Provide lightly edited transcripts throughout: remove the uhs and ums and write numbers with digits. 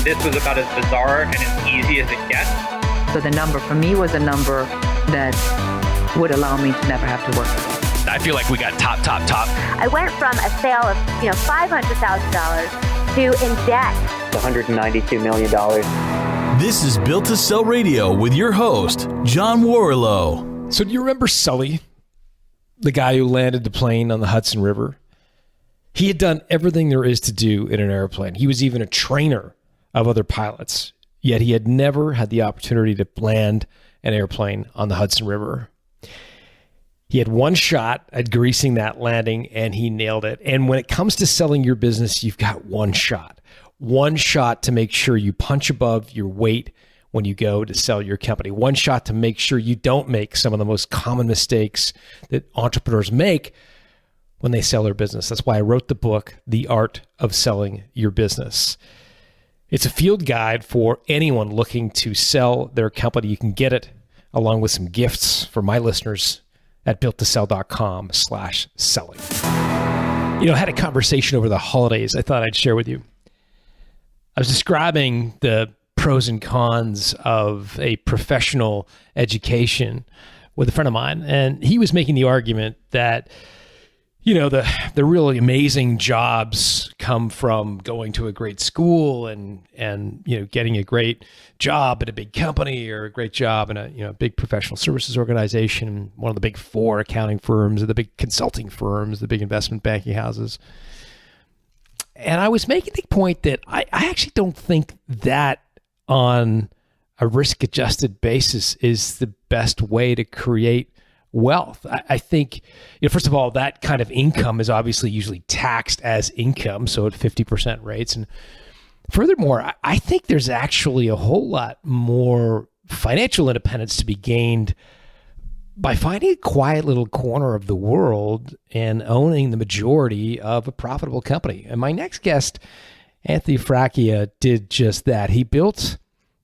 this was about as bizarre and as easy as it gets. So the number for me was a number that would allow me to never have to work again. I feel like we got top. I went from a sale of $500,000 to in debt. $192 million. This is Built to Sell Radio with your host, John Warrillow. So do you remember Sully, the guy who landed the plane on the Hudson River? He had done everything there is to do in an airplane. He was even a trainer of other pilots, yet he had never had the opportunity to land an airplane on the Hudson River. He had one shot at greasing that landing, and he nailed it. And when it comes to selling your business, you've got one shot to make sure you punch above your weight when you go to sell your company. One shot to make sure you don't make some of the most common mistakes that entrepreneurs make when they sell their business. That's why I wrote the book, The Art of Selling Your Business. It's a field guide for anyone looking to sell their company. You can get it along with some gifts for my listeners at builttosell.com/selling. I had a conversation over the holidays I thought I'd share with you. I was describing the pros and cons of a professional education with a friend of mine, and he was making the argument that the really amazing jobs come from going to a great school and getting a great job at a big company or a great job in a big professional services organization, one of the big four accounting firms or the big consulting firms, the big investment banking houses. And I was making the point that I actually don't think that on a risk-adjusted basis is the best way to create wealth. I think, first of all, that kind of income is obviously usually taxed as income, so at 50% rates. And furthermore, I think there's actually a whole lot more financial independence to be gained by finding a quiet little corner of the world and owning the majority of a profitable company. And my next guest, Anthony Fracchia, did just that. He built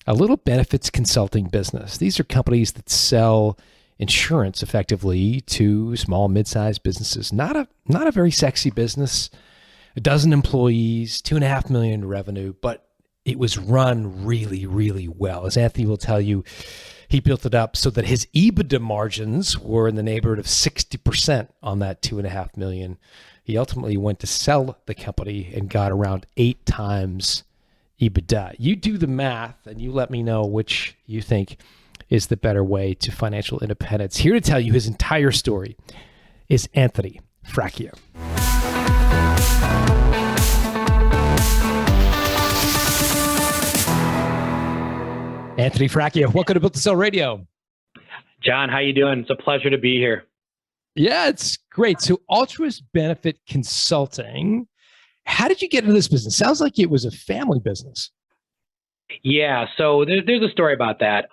a little benefits consulting business. These are companies that sell insurance effectively to small, mid-sized businesses. Not a very sexy business. 12 employees, $2.5 million in revenue, but it was run really, really well. As Anthony will tell you, he built it up so that his Ebitda margins were in the neighborhood of 60% on that $2.5 million. He ultimately went to sell the company and got around 8 times Ebitda. You do the math and you let me know which you think is the better way to financial independence. Here to tell you his entire story is Anthony Fracchia. Anthony Fracchia, welcome to Built to Sell Radio. John, how you doing? It's a pleasure to be here. Yeah, it's great. So Altruis Benefit Consulting, how did you get into this business? Sounds like it was a family business. Yeah, so there's a story about that.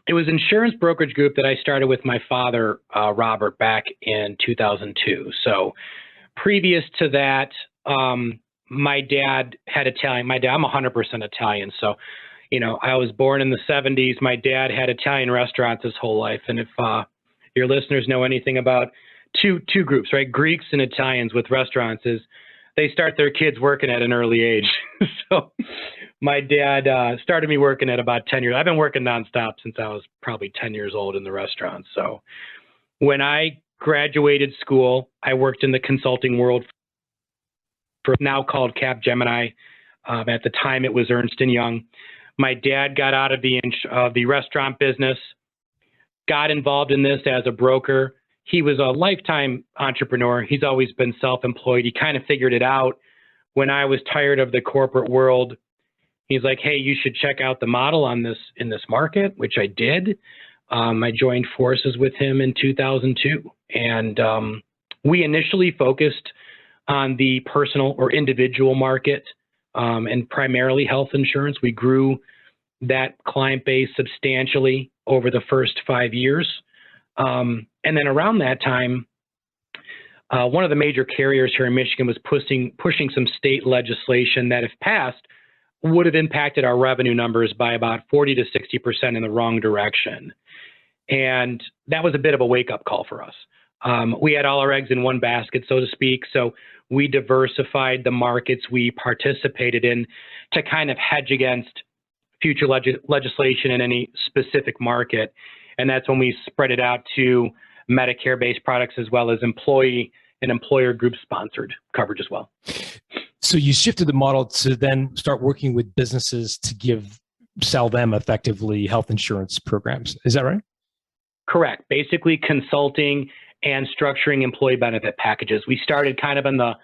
It was insurance brokerage group that I started with my father, Robert, back in 2002. So previous to that, my dad had Italian. I'm 100% Italian. So, I was born in the 70s. My dad had Italian restaurants his whole life. And if your listeners know anything about two groups, right? Greeks and Italians with restaurants, is they start their kids working at an early age. So my dad started me working at about 10 years. I've been working nonstop since I was probably 10 years old in the restaurant. So when I graduated school, I worked in the consulting world for now called Capgemini. At the time, it was Ernst & Young. My dad got out of the restaurant business, got involved in this as a broker. He was a lifetime entrepreneur. He's always been self-employed. He kind of figured it out. When I was tired of the corporate world, he's like, hey, you should check out the model in this market, which I did. I joined forces with him in 2002. And we initially focused on the personal or individual market and primarily health insurance. We grew that client base substantially over the first 5 years. And then around that time, one of the major carriers here in Michigan was pushing some state legislation that, if passed, would have impacted our revenue numbers by about 40 to 60% in the wrong direction. And that was a bit of a wake-up call for us. We had all our eggs in one basket, so to speak. So we diversified the markets we participated in to kind of hedge against future legislation in any specific market. And that's when we spread it out to Medicare-based products as well as employee and employer group-sponsored coverage as well. So you shifted the model to then start working with businesses to sell them effectively health insurance programs. Is that right? Correct. Basically consulting and structuring employee benefit packages. We started kind of in the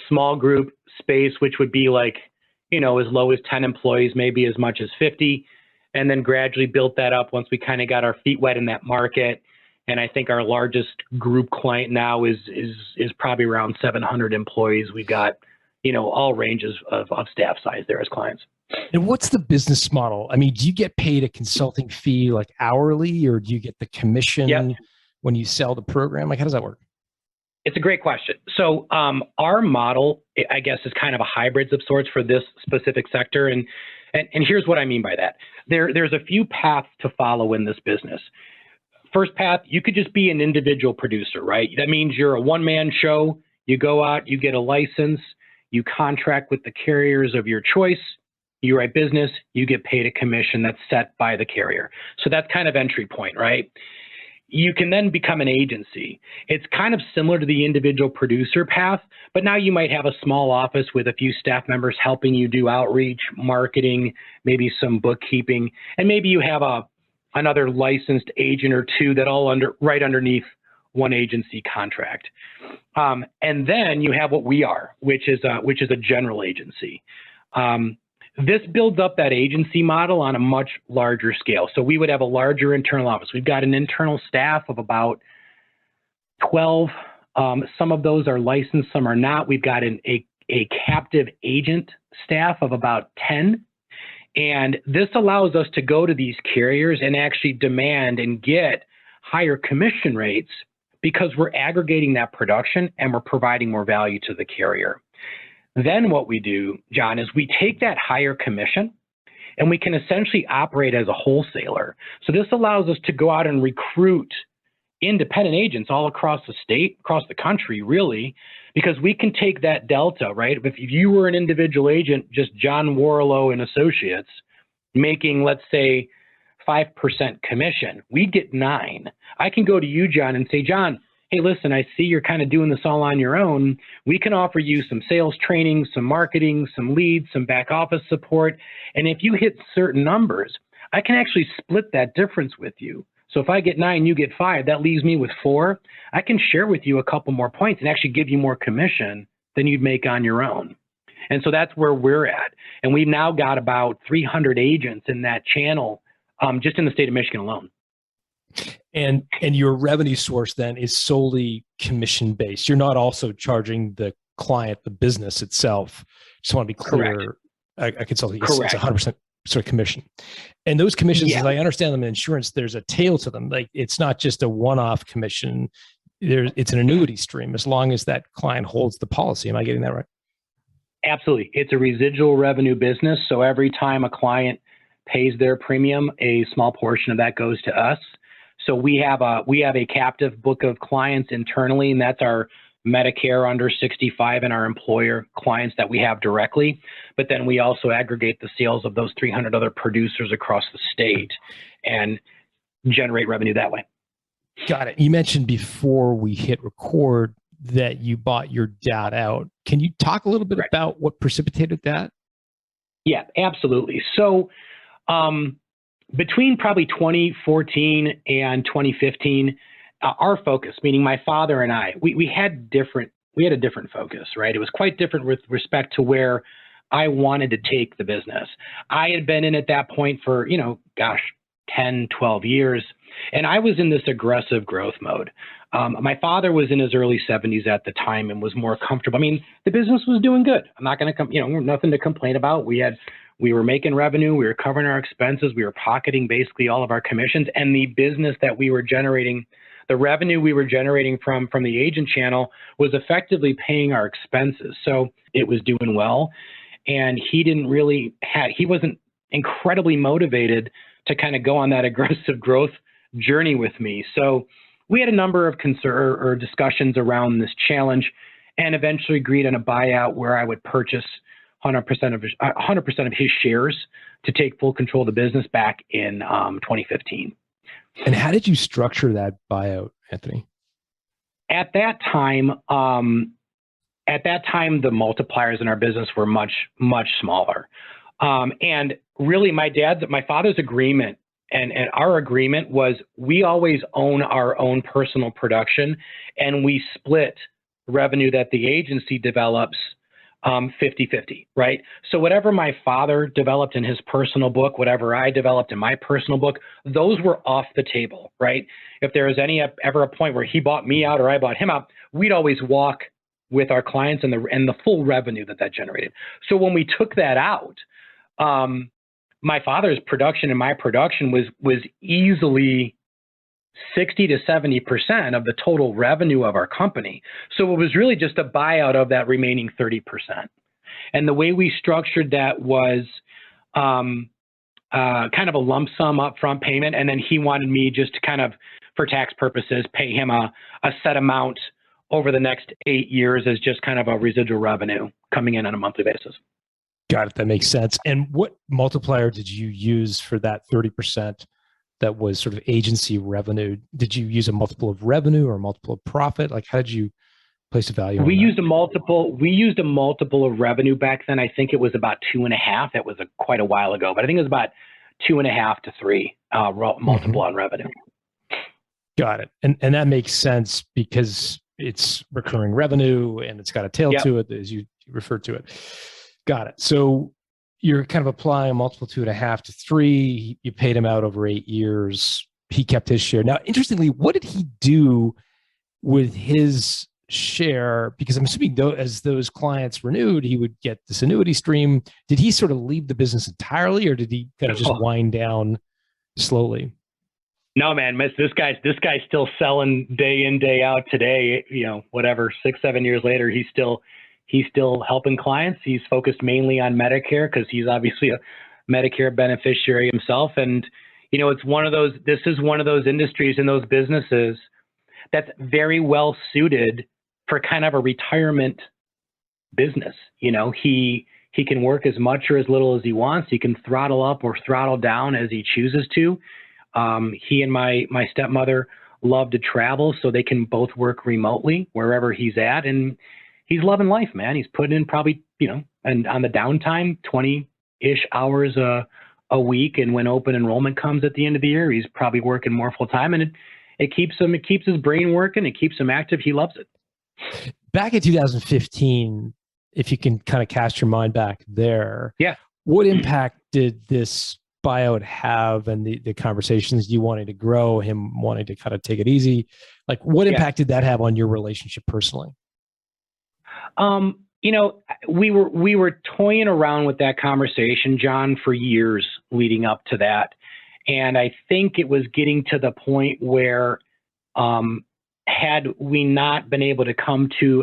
small group space, which would be like, as low as 10 employees, maybe as much as 50, and then gradually built that up once we kind of got our feet wet in that market. And I think our largest group client now is probably around 700 employees. We've got, all ranges of staff size there as clients. And what's the business model? I mean, do you get paid a consulting fee like hourly, or do you get the commission when you sell the program? Like, how does that work? It's a great question. So our model, I guess, is kind of a hybrid of sorts for this specific sector. And here's what I mean by that. There's a few paths to follow in this business. First path, you could just be an individual producer, right? That means you're a one-man show. You go out, you get a license, you contract with the carriers of your choice, you write business, you get paid a commission that's set by the carrier. So that's kind of entry point, right? You can then become an agency. It's kind of similar to the individual producer path, but now you might have a small office with a few staff members helping you do outreach, marketing, maybe some bookkeeping, and maybe you have another licensed agent or two that all right underneath one agency contract. And then you have what we are, which is a general agency. This builds up that agency model on a much larger scale. So we would have a larger internal office. We've got an internal staff of about 12. Some of those are licensed, some are not. We've got a captive agent staff of about 10. And this allows us to go to these carriers and actually demand and get higher commission rates because we're aggregating that production and we're providing more value to the carrier. Then what we do, John, is we take that higher commission and we can essentially operate as a wholesaler. So this allows us to go out and recruit independent agents all across the state, across the country, really, because we can take that delta, right? If you were an individual agent, just John Warlow and Associates, making, let's say, 5% commission, we get 9. I can go to you, John, and say, John, hey, listen, I see you're kind of doing this all on your own. We can offer you some sales training, some marketing, some leads, some back office support. And if you hit certain numbers, I can actually split that difference with you. So if I get 9, you get 5, that leaves me with 4. I can share with you a couple more points and actually give you more commission than you'd make on your own. And so that's where we're at. And we've now got about 300 agents in that channel just in the state of Michigan alone. And your revenue source then is solely commission based. You're not also charging the client, the business itself. Just want to be clear. A consulting is 100% sort of commission. And those commissions, as I understand them in insurance, there's a tail to them. Like it's not just a one-off commission. It's an annuity stream as long as that client holds the policy. Am I getting that right? Absolutely. It's a residual revenue business. So every time a client pays their premium, a small portion of that goes to us. So we have a captive book of clients internally, and that's our Medicare under 65 and our employer clients that we have directly. But then we also aggregate the sales of those 300 other producers across the state and generate revenue that way. Got it. You mentioned before we hit record that you bought your dad out. Can you talk a little bit about what precipitated that? Yeah, absolutely. So between probably 2014 and 2015, our focus, meaning my father and I, we had a different focus, right? It was quite different with respect to where I wanted to take the business. I had been in at that point for, 10, 12 years, and I was in this aggressive growth mode. My father was in his early 70s at the time and was more comfortable. I mean, the business was doing good. I'm not going to nothing to complain about. We were making revenue, we were covering our expenses, we were pocketing basically all of our commissions, and the business that we were generating, the revenue we were generating from the agent channel was effectively paying our expenses. So it was doing well. And he wasn't incredibly motivated to kind of go on that aggressive growth journey with me. So we had a number of discussions around this challenge. and eventually agreed on a buyout where I would purchase 100% of his shares to take full control of the business back in 2015. And how did you structure that buyout, Anthony? At that time, the multipliers in our business were much, much smaller. And really my father's agreement and our agreement was we always own our own personal production, and we split revenue that the agency develops 50-50, right? So whatever my father developed in his personal book, whatever I developed in my personal book, those were off the table, right? If there was ever a point where he bought me out or I bought him out, we'd always walk with our clients and the full revenue that generated. So when we took that out, my father's production and my production was easily 60 to 70% of the total revenue of our company. So it was really just a buyout of that remaining 30%. And the way we structured that was kind of a lump sum upfront payment. And then he wanted me just to kind of, for tax purposes, pay him a set amount over the next 8 years as just kind of a residual revenue coming in on a monthly basis. Got it. That makes sense. And what multiplier did you use for that 30%? That was sort of agency revenue? Did you use a multiple of revenue or a multiple of profit? Like, how did you place a value on that? We used a multiple of revenue back then. I think it was about 2.5. That was quite a while ago, but I think it was about 2.5 to 3 multiple on revenue. Got it. And that makes sense because it's recurring revenue and it's got a tail to it, as you referred to it. Got it. So you're kind of applying a multiple 2.5 to 3. You paid him out over 8 years. He kept his share. Now, interestingly, what did he do with his share? Because I'm assuming as those clients renewed, he would get this annuity stream. Did he sort of leave the business entirely, or did he kind of just wind down slowly? No, man, this guy's still selling day in, day out today. You know, whatever, 6-7 years later, he's still helping clients. He's focused mainly on Medicare because he's obviously a Medicare beneficiary himself. And, you know, this is one of those industries and those businesses that's very well suited for kind of a retirement business. You know, he can work as much or as little as he wants. He can throttle up or throttle down as he chooses to. He and my stepmother love to travel, so they can both work remotely wherever he's at. And he's loving life, man. He's putting in probably, you know, and on the downtime, 20-ish hours a week. And when open enrollment comes at the end of the year, he's probably working more full time. And it keeps his brain working. It keeps him active. He loves it. Back in 2015, if you can kind of cast your mind back there, what impact did this buyout have and the conversations you wanted to grow, him wanting to kind of take it easy? Like, what impact did that have on your relationship personally? You know, we were toying around with that conversation, John, for years leading up to that. And I think it was getting to the point where, had we not been able to come to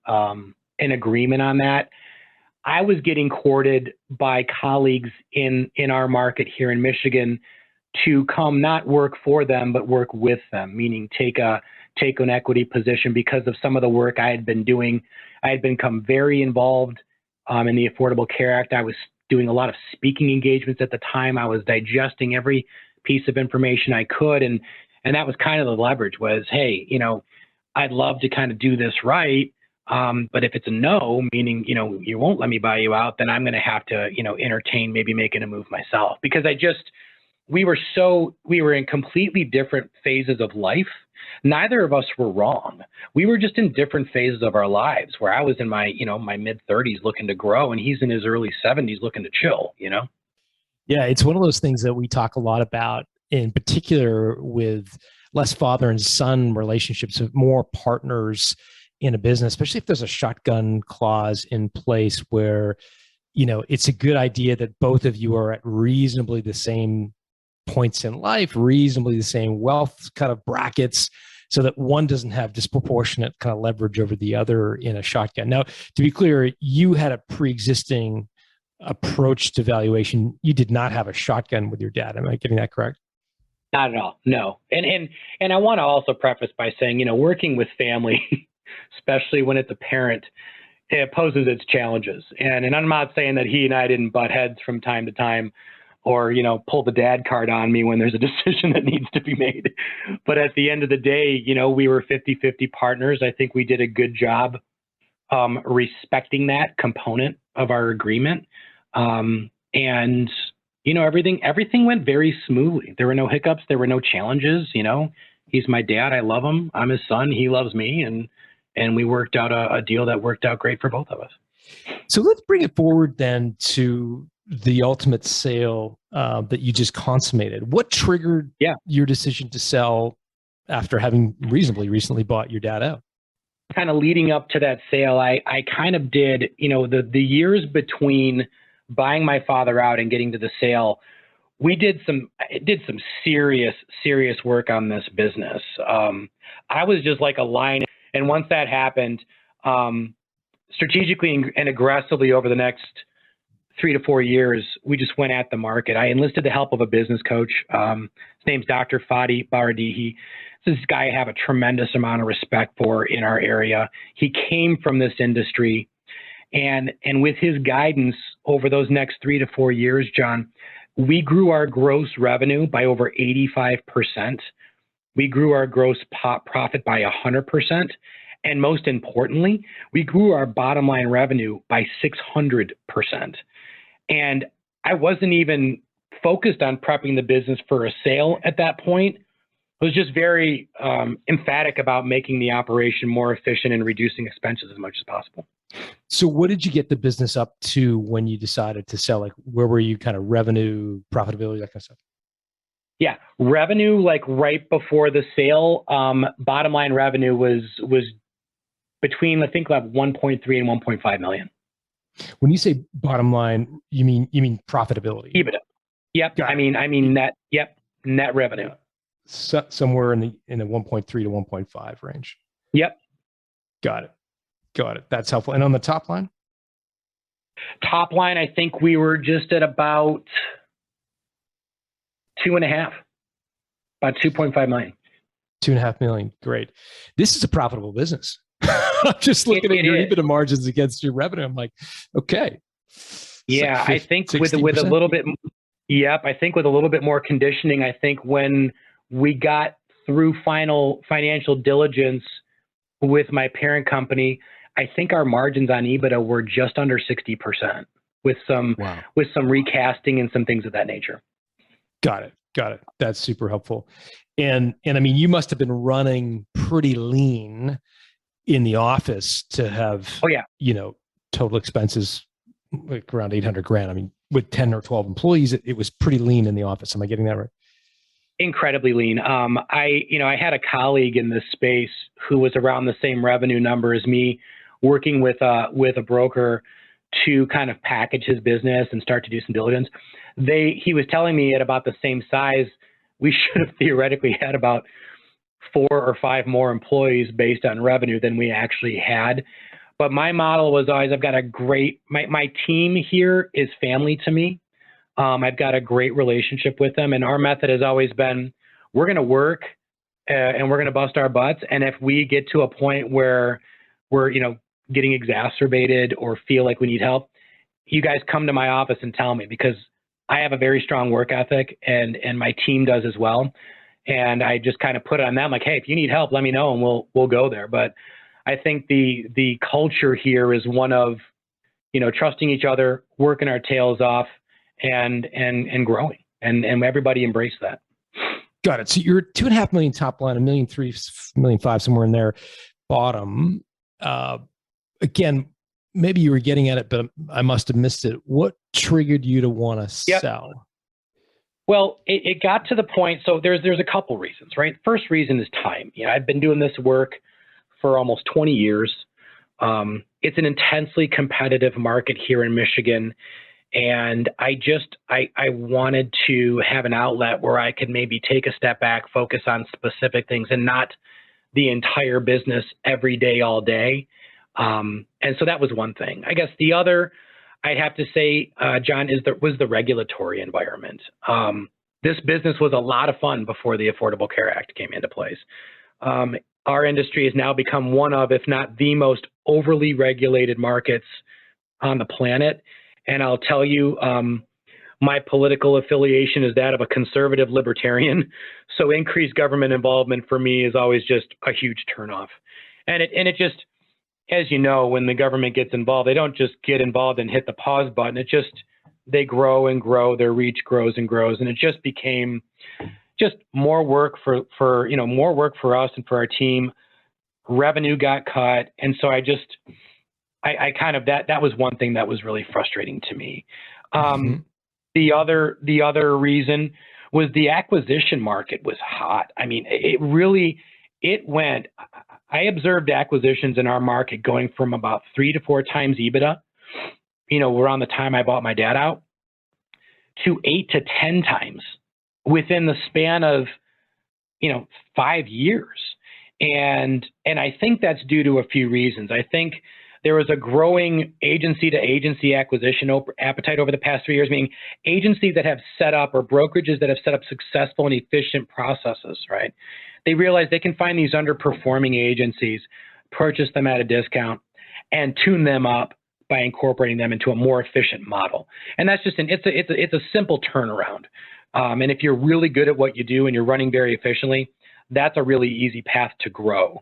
an agreement on that, I was getting courted by colleagues in our market here in Michigan to come not work for them, but work with them, meaning take an equity position because of some of the work I had been doing. I had become very involved in the Affordable Care Act. I was doing a lot of speaking engagements at the time. I was digesting every piece of information I could. And that was kind of the leverage was, hey, you know, I'd love to kind of do this right. But if it's a no, meaning, you know, you won't let me buy you out, then I'm going to have to, you know, entertain maybe making a move myself, because we were in completely different phases of life. Neither of us were wrong. We were just in different phases of our lives, where I was in my mid 30s looking to grow, and he's in his early 70s looking to chill, you know? Yeah. It's one of those things that we talk a lot about, in particular with less father and son relationships, with more partners in a business, especially if there's a shotgun clause in place where, you know, it's a good idea that both of you are at reasonably the same points in life, reasonably the same wealth kind of brackets, so that one doesn't have disproportionate kind of leverage over the other in a shotgun. Now, to be clear, you had a pre-existing approach to valuation. You did not have a shotgun with your dad. Am I getting that correct? Not at all. No. And I want to also preface by saying, you know, working with family especially when it's a parent. It poses its challenges. And I'm not saying that he and I didn't butt heads from time to time or, pull the dad card on me when there's a decision that needs to be made. But at the end of the day, we were 50-50 partners. I think we did a good job respecting that component of our agreement. And everything went very smoothly. There were no hiccups. There were no challenges. He's my dad. I love him. I'm his son. He loves me. And we worked out a deal that worked out great for both of us. So let's bring it forward then to the ultimate sale that you just consummated. What triggered your decision to sell after having reasonably recently bought your dad out? Kind of leading up to that sale, I kind of did, the years between buying my father out and getting to the sale, we did some serious work on this business. I was just like a lion. And once that happened, strategically and aggressively over the next 3 to 4 years, we just went at the market. I enlisted the help of a business coach. His name's Dr. Fadi Baradihi. This guy I have a tremendous amount of respect for in our area. He came from this industry. And with his guidance over those next 3 to 4 years, John, we grew our gross revenue by over 85%. We grew our gross profit by 100%. And most importantly, we grew our bottom line revenue by 600%. And I wasn't even focused on prepping the business for a sale at that point. I was just very emphatic about making the operation more efficient and reducing expenses as much as possible. So what did you get the business up to when you decided to sell? Like, where were you kind of revenue, profitability, that kind of stuff? Yeah, revenue, like right before the sale, bottom line revenue was between, I think, like 1.3 and 1.5 million. When you say bottom line, you mean profitability? Ebitda. Yep. I mean net. Yep. Net revenue. So, somewhere in the 1.3 to 1.5 range. Yep. Got it. That's helpful. And on the top line? Top line, I think we were just at about 2.5, about 2.5 million. 2.5 million. Great. This is a profitable business. I'm just looking at your EBITDA margins against your revenue. I'm like, okay. Yeah, I think with a little bit. Yep, I think with a little bit more conditioning. I think when we got through final financial diligence with my parent company, I think our margins on EBITDA were just under 60% with some recasting and some things of that nature. Got it. That's super helpful. And I mean, you must have been running pretty lean in the office to have, total expenses like around 800 grand. I mean, with 10 or 12 employees, it was pretty lean in the office. Am I getting that right? Incredibly lean. I had a colleague in this space who was around the same revenue number as me, working with a broker to kind of package his business and start to do some diligence. He was telling me at about the same size, we should have theoretically had about 4 or 5 more employees based on revenue than we actually had. But my model was always, I've got my team here is family to me. I've got a great relationship with them. And our method has always been, we're going to work and we're going to bust our butts. And if we get to a point where we're, getting exacerbated or feel like we need help, you guys come to my office and tell me, because I have a very strong work ethic and my team does as well. And I just kind of put it on them like, hey, if you need help, let me know and we'll go there. But I think the culture here is one of, trusting each other, working our tails off and growing, and everybody embraced that. Got it. So you're 2.5 million top line, 1.3 million, 1.5 million, somewhere in there, bottom. Again, maybe you were getting at it, but I must have missed it. What triggered you to want to sell? Well, it got to the point. So there's a couple reasons, right? First reason is time. I've been doing this work for almost 20 years. It's an intensely competitive market here in Michigan. And I wanted to have an outlet where I could maybe take a step back, focus on specific things and not the entire business every day, all day. And so that was one thing. I guess the other, I'd have to say, John, was the regulatory environment. This business was a lot of fun before the Affordable Care Act came into place. our industry has now become one of, if not the most overly regulated markets on the planet. And I'll tell you, my political affiliation is that of a conservative libertarian. So increased government involvement for me is always just a huge turnoff. And it just, as you know, when the government gets involved, they don't just get involved and hit the pause button. They grow and grow, their reach grows and grows. And it just became just more work for more work for us and for our team. Revenue got cut. And so I kind of, that was one thing that was really frustrating to me. The other reason was the acquisition market was hot. I mean, I observed acquisitions in our market going from about 3 to 4 times Ebitda, around the time I bought my dad out, to 8 to 10 times within the span of, 5 years. And I think that's due to a few reasons. I think there was a growing agency to agency acquisition appetite over the past 3 years, meaning agencies that have set up or brokerages that have set up successful and efficient processes, right? They realize they can find these underperforming agencies, purchase them at a discount, and tune them up by incorporating them into a more efficient model. And that's just it's a simple turnaround. And if you're really good at what you do and you're running very efficiently, that's a really easy path to grow.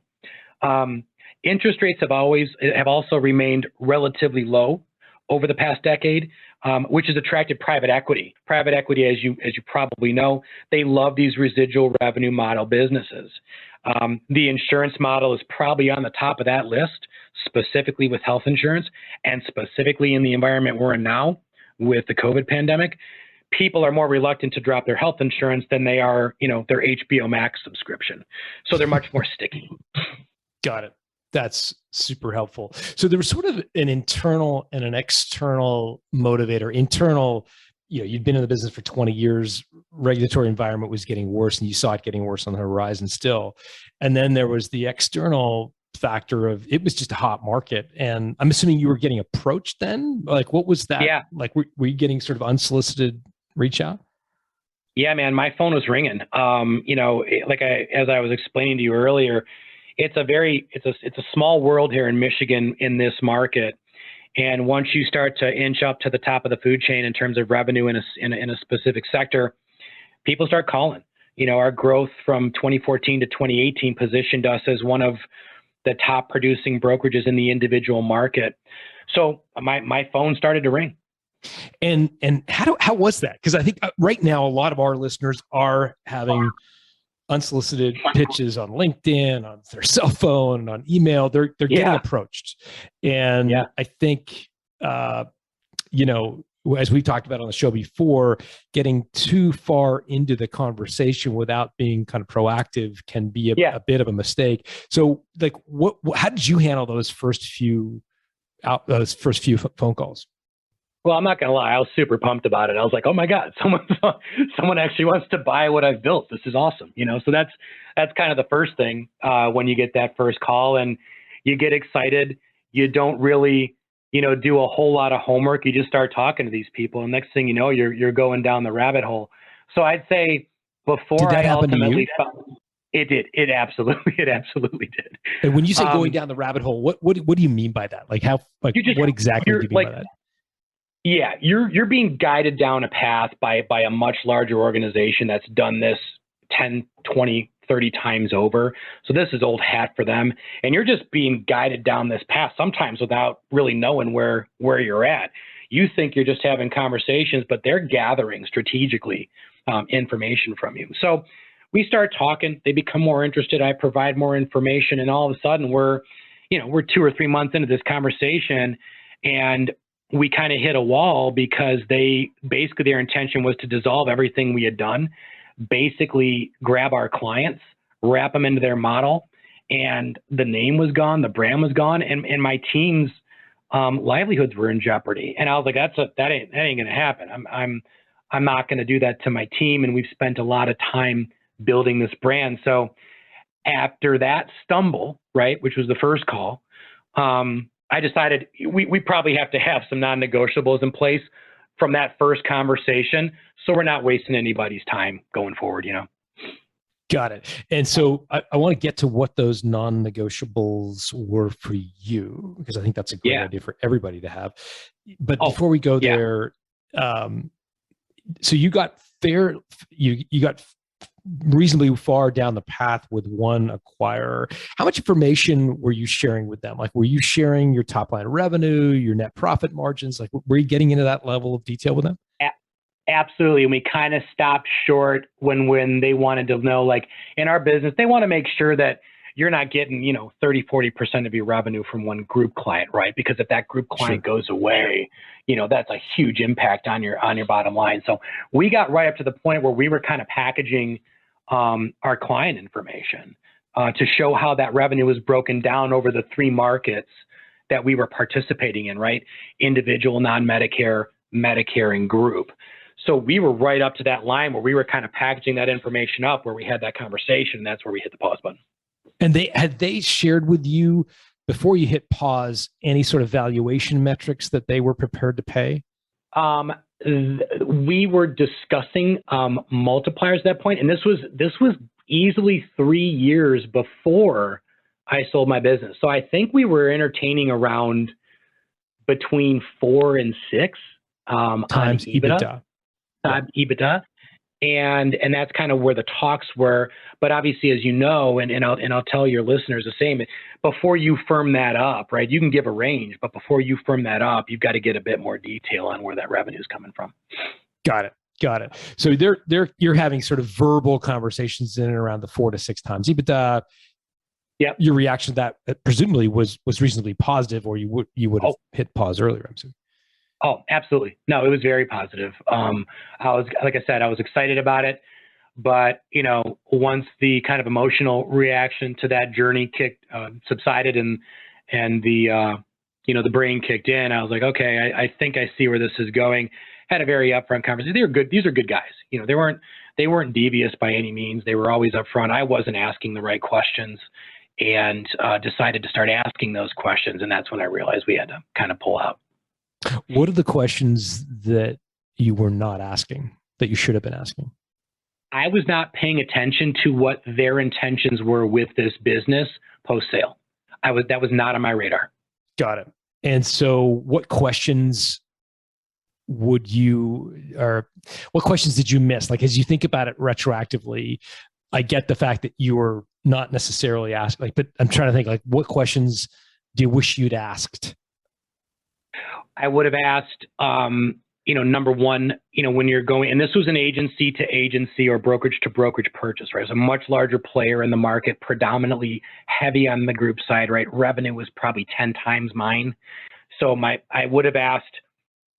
Interest rates have also remained relatively low over the past decade, which has attracted private equity. Private equity, as you probably know, they love these residual revenue model businesses. The insurance model is probably on the top of that list, specifically with health insurance and specifically in the environment we're in now with the COVID pandemic. People are more reluctant to drop their health insurance than they are, their HBO Max subscription. So they're much more sticky. Got it. That's super helpful. So there was sort of an internal and an external motivator. Internal, you'd been in the business for 20 years, regulatory environment was getting worse and you saw it getting worse on the horizon still. And then there was the external factor of it was just a hot market. And I'm assuming you were getting approached then? Like, what was that? Yeah. Like, were you getting sort of unsolicited reach out? Yeah, man, my phone was ringing. As I was explaining to you earlier, it's a small world here in Michigan in this market. And once you start to inch up to the top of the food chain in terms of revenue in a specific sector, people start calling. Our growth from 2014 to 2018 positioned us as one of the top producing brokerages in the individual market. So my phone started to ring. And how was that? Because I think right now a lot of our listeners are having unsolicited pitches on LinkedIn, on their cell phone, on email. They're getting approached, and I think as we talked about on the show before, getting too far into the conversation without being kind of proactive can be a bit of a mistake. So, like, how did you handle those first few phone calls? Well, I'm not going to lie. I was super pumped about it. I was like, oh my God, someone actually wants to buy what I've built. This is awesome. So that's kind of the first thing when you get that first call and you get excited. You don't really, do a whole lot of homework. You just start talking to these people. And next thing you know, you're going down the rabbit hole. So I'd say before I ultimately found it did. It absolutely did. And when you say going down the rabbit hole, what do you mean by that? Like what exactly do you mean by that? Yeah, you're being guided down a path by a much larger organization that's done this 10, 20, 30 times over. So this is old hat for them. And you're just being guided down this path, sometimes without really knowing where you're at. You think you're just having conversations, but they're gathering strategically information from you. So we start talking, they become more interested. I provide more information. And all of a sudden we're 2 or 3 months into this conversation, and we kind of hit a wall because their intention was to dissolve everything we had done, basically grab our clients, wrap them into their model, and the name was gone, the brand was gone, and my team's livelihoods were in jeopardy. And I was like, that ain't gonna happen. I'm not gonna do that to my team, and we've spent a lot of time building this brand. So after that stumble, right, which was the first call, I decided we probably have to have some non-negotiables in place from that first conversation, so we're not wasting anybody's time going forward, Got it. And so I want to get to what those non-negotiables were for you, because I think that's a great idea for everybody to have. But before we go there, so you got you got reasonably far down the path with one acquirer. How much information were you sharing with them? Like, were you sharing your top line revenue, your net profit margins? Like, were you getting into that level of detail with them? Absolutely. And we kind of stopped short when they wanted to know, like in our business, they want to make sure that you're not getting, 30, 40% of your revenue from one group client, right? Because if that group client goes away, that's a huge impact on your bottom line. So we got right up to the point where we were kind of packaging our client information to show how that revenue was broken down over the 3 markets that we were participating in, right? Individual, non-Medicare, Medicare, and group. So we were right up to that line where we were kind of packaging that information up, where we had that conversation. And that's where we hit the pause button. And had they shared with you before you hit pause any sort of valuation metrics that they were prepared to pay? We were discussing multipliers at that point, and this was easily 3 years before I sold my business. So I think we were entertaining around between 4 and 6 times Ebitda. Ebitda. And that's kind of where the talks were. But obviously, as you know, and I'll tell your listeners the same, before you firm that up, right, you can give a range, but before you firm that up, you've got to get a bit more detail on where that revenue is coming from. Got it. So you're having sort of verbal conversations in and around the 4 to 6 times Ebitda. Yeah. Your reaction to that presumably was reasonably positive, or you would have hit pause earlier, I'm assuming. Oh, absolutely. No, it was very positive. Like I said, I was excited about it, but once the kind of emotional reaction to that journey subsided and the the brain kicked in, I was like, okay, I think I see where this is going. Had a very upfront conversation. They were good. These are good guys. They weren't devious by any means. They were always upfront. I wasn't asking the right questions, and decided to start asking those questions. And that's when I realized we had to kind of pull out. What are the questions that you were not asking that you should have been asking? I was not paying attention to what their intentions were with this business post-sale. That was not on my radar. Got it. And so what questions what questions did you miss? Like, as you think about it retroactively, I get the fact that you were not necessarily asked, but I'm trying to think, like, what questions do you wish you'd asked? I would have asked, number one, when you're going, and this was an agency to agency or brokerage to brokerage purchase, right? It was a much larger player in the market, predominantly heavy on the group side, right? Revenue was probably 10 times mine. So I would have asked,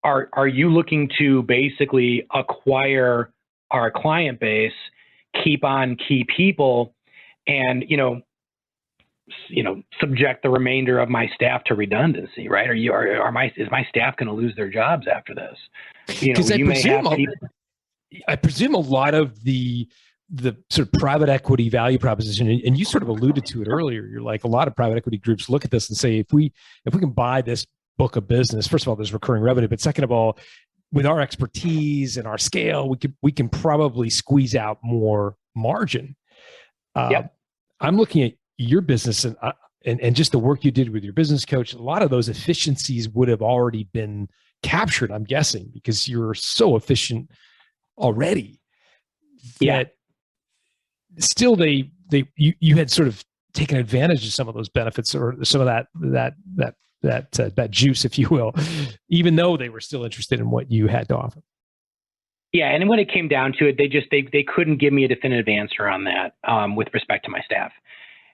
are you looking to basically acquire our client base, keep on key people, and, subject the remainder of my staff to redundancy, right? Is my staff going to lose their jobs after this? I presume a lot of the sort of private equity value proposition, and you sort of alluded to it earlier. You're like, a lot of private equity groups look at this and say, if we can buy this book of business, first of all, there's recurring revenue, but second of all, with our expertise and our scale, we can probably squeeze out more margin. I'm looking at your business and just the work you did with your business coach. A lot of those efficiencies would have already been captured, I'm guessing, because you're so efficient already. Yet still you had sort of taken advantage of some of those benefits, or some of that juice, if you will, even though they were still interested in what you had to offer. Yeah, and when it came down to it, they couldn't give me a definitive answer on that with respect to my staff.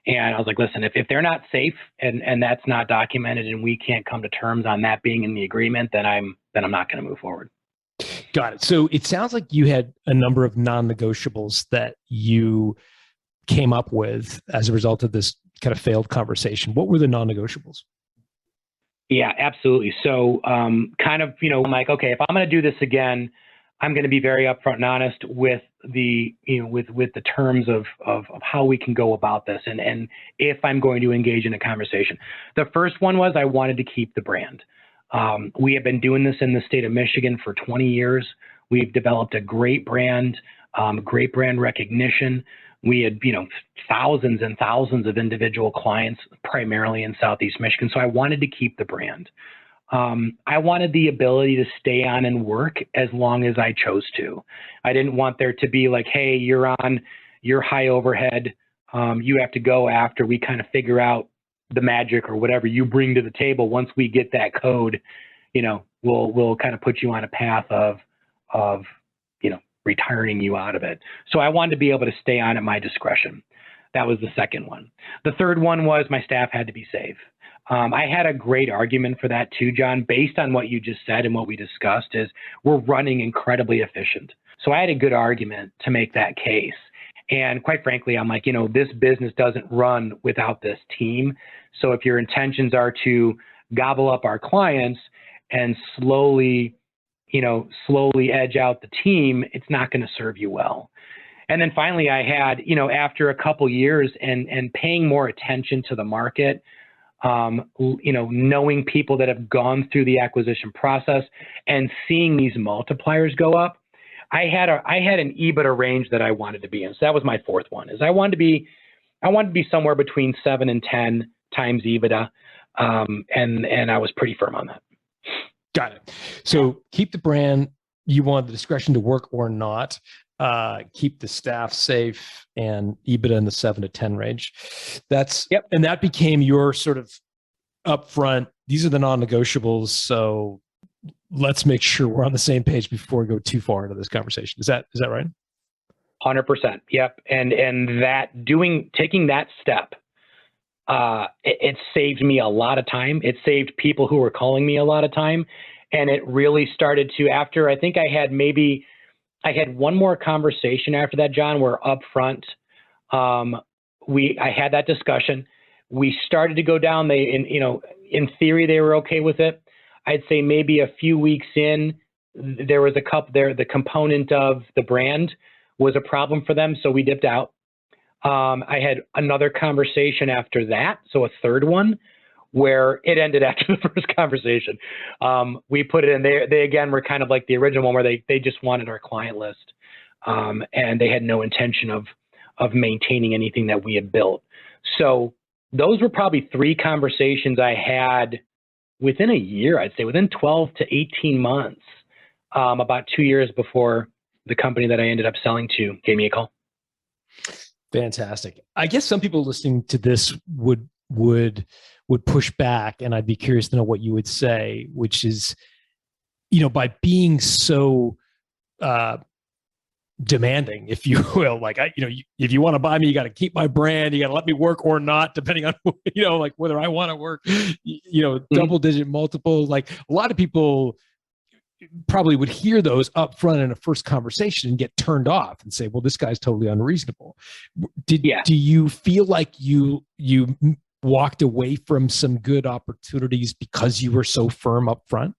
And I was like, listen, if they're not safe and that's not documented, and we can't come to terms on that being in the agreement, then I'm not going to move forward. Got it. So it sounds like you had a number of non-negotiables that you came up with as a result of this kind of failed conversation. What were the non-negotiables? Yeah, absolutely. So I'm like, okay, if I'm going to do this again, I'm going to be very upfront and honest with the terms of how we can go about this, and if I'm going to engage in a conversation. The first one was, I wanted to keep the brand. We have been doing this in the state of Michigan for 20 years. We've developed a great brand recognition. We had, thousands and thousands of individual clients, primarily in Southeast Michigan. So I wanted to keep the brand. I wanted the ability to stay on and work as long as I chose to. I didn't want there to be like, hey, you're on your high overhead. You have to go after we kind of figure out the magic or whatever you bring to the table. Once we get that code, we'll kind of put you on a path of retiring you out of it. So I wanted to be able to stay on at my discretion. That was the second one. The third one was my staff had to be safe. I had a great argument for that too, John, based on what you just said and what we discussed is we're running incredibly efficient. So I had a good argument to make that case. And quite frankly, I'm like, this business doesn't run without this team. So if your intentions are to gobble up our clients and slowly edge out the team, it's not going to serve you well. And then finally, I had, after a couple years and paying more attention to the market, knowing people that have gone through the acquisition process and seeing these multipliers go up, I had an Ebitda range that I wanted to be in. So that was my fourth one. Is I wanted to be somewhere between 7 and 10 times Ebitda, and I was pretty firm on that. Got it. So keep the brand. You want the discretion to work or not. Keep the staff safe and Ebitda in the 7 to 10 range. Yep. And that became your sort of upfront. These are the non-negotiables. So let's make sure we're on the same page before we go too far into this conversation. Is that right? 100%. Yep. And taking that step, it saved me a lot of time. It saved people who were calling me a lot of time. And it really started to, after I think I had one more conversation after that, John, where up front, I had that discussion. We started to go down. In theory, they were okay with it. I'd say maybe a few weeks in, there was the component of the brand was a problem for them. So we dipped out. I had another conversation after that. So a third one where it ended after the first conversation. We put it in there. They again were kind of like the original one where they just wanted our client list. And they had no intention of maintaining anything that we had built. So those were probably 3 conversations I had within a year, I'd say within 12 to 18 months, about 2 years before the company that I ended up selling to gave me a call. Fantastic. I guess some people listening to this would push back, and I'd be curious to know what you would say, which is, by being so demanding, if you will, like, if you want to buy me, you got to keep my brand, you got to let me work or not, depending on, like whether I want to work, double digit multiple. Like a lot of people probably would hear those up front in a first conversation and get turned off and say, well, this guy's totally unreasonable. Do you feel like you walked away from some good opportunities because you were so firm up front?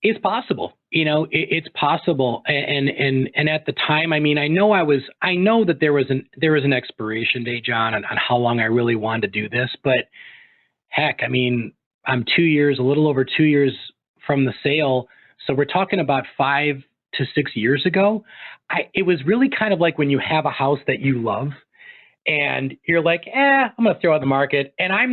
It's possible, it's possible. And at the time, I know that there was an expiration date, John, on how long I really wanted to do this, but heck, I'm 2 years, a little over 2 years from the sale. So we're talking about 5 to 6 years ago. It was really kind of like when you have a house that you love and you're like, I'm going to throw it on the market, and I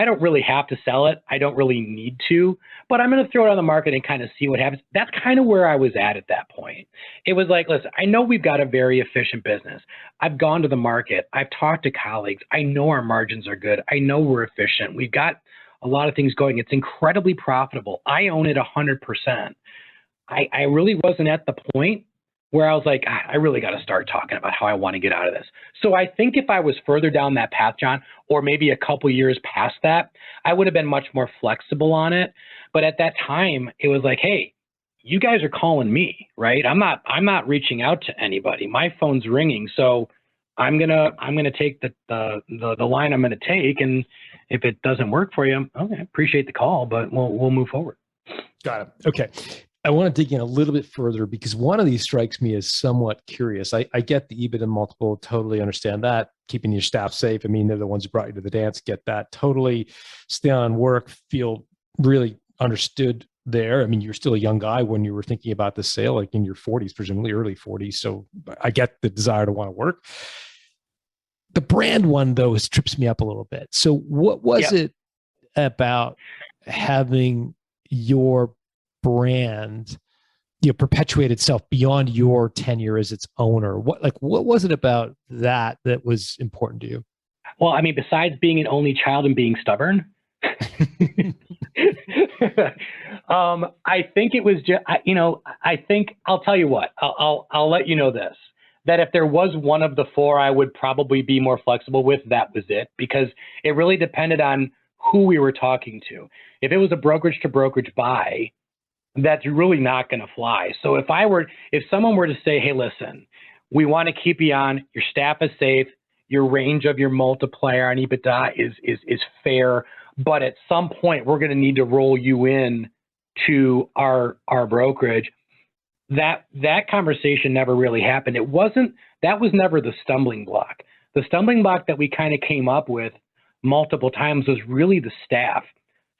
don't really have to sell it. I don't really need to, but I'm going to throw it on the market and kind of see what happens. That's kind of where I was at that point. It was like, listen, I know we've got a very efficient business. I've gone to the market. I've talked to colleagues. I know our margins are good. I know we're efficient. We've got a lot of things going. It's incredibly profitable. I own it 100%. I really wasn't at the point where I was like, I really got to start talking about how I want to get out of this. So I think if I was further down that path, John, or maybe a couple years past that, I would have been much more flexible on it. But at that time, it was like, hey, you guys are calling me, right? I'm not reaching out to anybody. My phone's ringing. So I'm gonna take the line I'm gonna take, and if it doesn't work for you, okay, appreciate the call, but we'll move forward. Got it. Okay. I want to dig in a little bit further because one of these strikes me as somewhat curious. I get the Ebitda multiple, totally understand that. Keeping your staff safe. They're the ones who brought you to the dance, get that totally. Stay on work, feel really understood there. I mean, you're still a young guy when you were thinking about the sale, like in your 40s, presumably early 40s. So I get the desire to want to work. The brand one, though, trips me up a little bit. So what was it about having your brand, perpetuate itself beyond your tenure as its owner? What was it about that was important to you? Well, I mean, besides being an only child and being stubborn, I think it was just, I think I'll tell you what, I'll let you know this, that if there was one of the four I would probably be more flexible with, that was it, because it really depended on who we were talking to. If it was a brokerage to brokerage buy, that's really not going to fly. So if someone were to say, hey, listen, we want to keep you on, your staff is safe, your range of your multiplier on Ebitda is fair, but at some point we're going to need to roll you in to our brokerage. That conversation never really happened. That was never the stumbling block. The stumbling block that we kind of came up with multiple times was really the staff.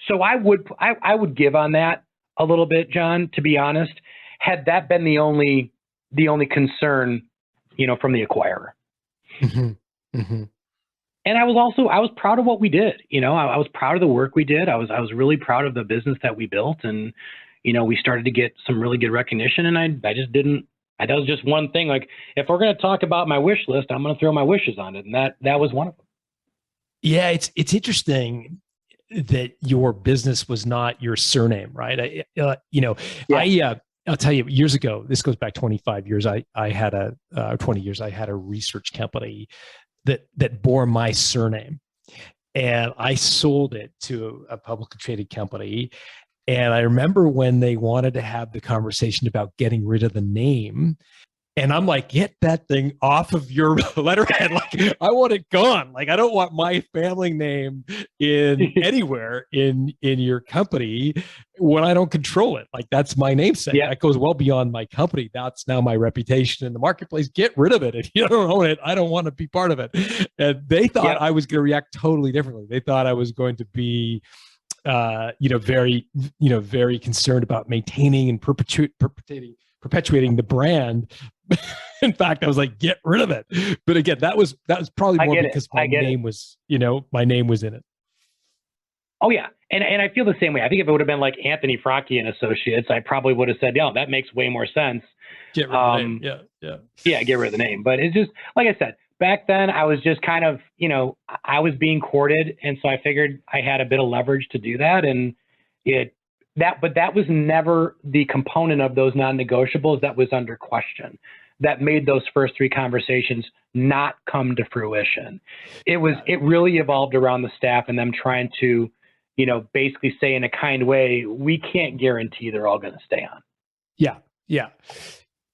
So I would give on that a little bit, John, to be honest, had that been the only concern, from the acquirer. Mm-hmm. Mm-hmm. And I was proud of what we did. I was proud of the work we did. I was really proud of the business that we built, and we started to get some really good recognition. And I just didn't. That was just one thing. Like, if we're going to talk about my wish list, I'm going to throw my wishes on it, and that was one of them. Yeah, it's interesting that your business was not your surname, right? I'll tell you, years ago, this goes back 25 years. I had 20 years. I had a research company that bore my surname, and I sold it to a publicly traded company. And I remember when they wanted to have the conversation about getting rid of the name, and I'm like, get that thing off of your letterhead. Like, I want it gone. Like, I don't want my family name in anywhere in your company when I don't control it. Like, that's my namesake. That goes well beyond my company. That's now my reputation in the marketplace. Get rid of it. If you don't own it, I don't want to be part of it. And they thought I was going to react totally differently. They thought I was going to be very concerned about maintaining and perpetuating the brand. In fact, I was like, get rid of it. But again, that was probably more because my name was in it. Oh yeah. And I feel the same way. I think if it would have been like Anthony Fracchia and Associates, I probably would have said, yeah, that makes way more sense. Get rid of the name. Yeah, get rid of the name. But it's just, like I said, back then I was just kind of, I was being courted. And so I figured I had a bit of leverage to do that. And but that was never the component of those non-negotiables that was under question, that made those first three conversations not come to fruition. It really evolved around the staff and them trying to, basically say in a kind way, we can't guarantee they're all going to stay on. Yeah.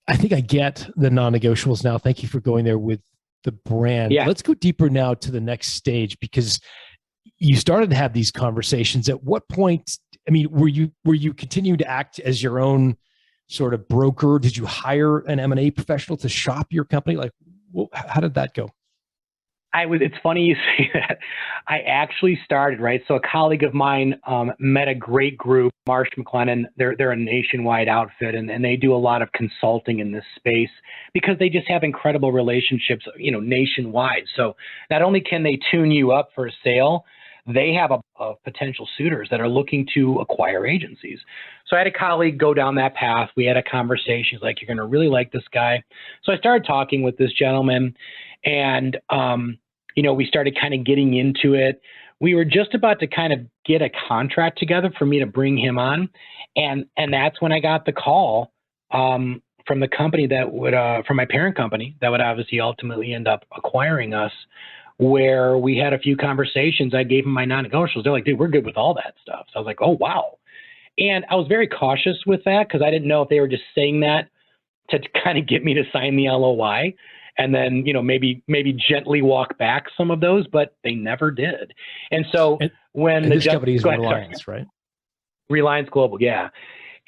I think I get the non-negotiables now. Thank you for going there with the brand. Yeah. Let's go deeper now to the next stage, because you started to have these conversations. At what point, I mean, were you continuing to act as your own sort of broker? Did you hire an M&A professional to shop your company? Like, how did that go? It's funny you say that. I actually started, right? So a colleague of mine met a great group, Marsh McLennan. They're a nationwide outfit, and they do a lot of consulting in this space because they just have incredible relationships, nationwide. So not only can they tune you up for a sale, they have a potential suitors that are looking to acquire agencies. So I had a colleague go down that path. We had a conversation. He's like, you're going to really like this guy. So I started talking with this gentleman, and, we started kind of getting into it. We were just about to kind of get a contract together for me to bring him on. And that's when I got the call from the company that would, from my parent company that would obviously ultimately end up acquiring us, where we had a few conversations. I gave them my non-negotiables. They're like, dude, we're good with all that stuff. So I was like, oh, wow. And I was very cautious with that because I didn't know if they were just saying that to kind of get me to sign the LOI and then, maybe gently walk back some of those, but they never did. And so when this company is Reliance, right? Reliance Global, yeah.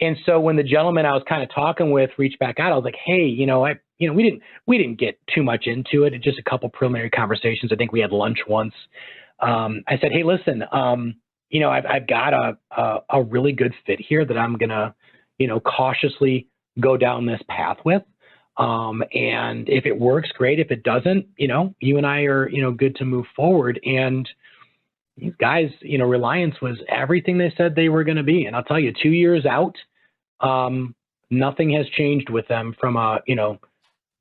And so when the gentleman I was kind of talking with reached back out, I was like, hey, we didn't get too much into it. It's just a couple preliminary conversations. I think we had lunch once. I said, hey, listen, I've got a really good fit here that I'm gonna, cautiously go down this path with. And if it works, great. If it doesn't, you and I are, good to move forward. And these guys, Reliance was everything they said they were going to be. And I'll tell you, 2 years out, nothing has changed with them from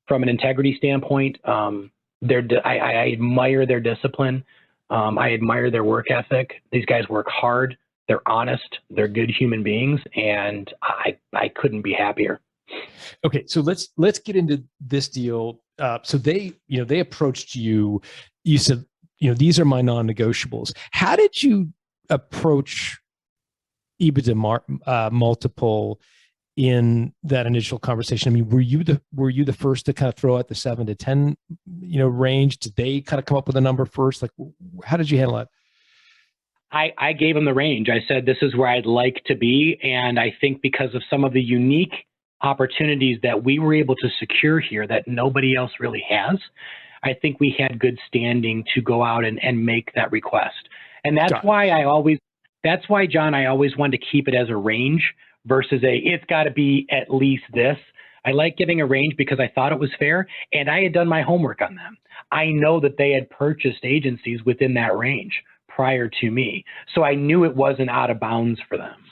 from an integrity standpoint. I admire their discipline. I admire their work ethic. These guys work hard. They're honest. They're good human beings. And I couldn't be happier. Okay, so let's get into this deal. So they approached you. You said, these are my non-negotiables. How did you approach Ebitda multiple in that initial conversation? I mean, were you the first to kind of throw out the 7 to 10 range? Did they kind of come up with a number first? Like, how did you handle it? I gave them the range. I said, this is where I'd like to be. And I think because of some of the unique opportunities that we were able to secure here that nobody else really has, I think we had good standing to go out and make that request. And that's why John, I always wanted to keep it as a range versus it's got to be at least this. I like giving a range because I thought it was fair, and I had done my homework on them. I know that they had purchased agencies within that range prior to me. So I knew it wasn't out of bounds for them.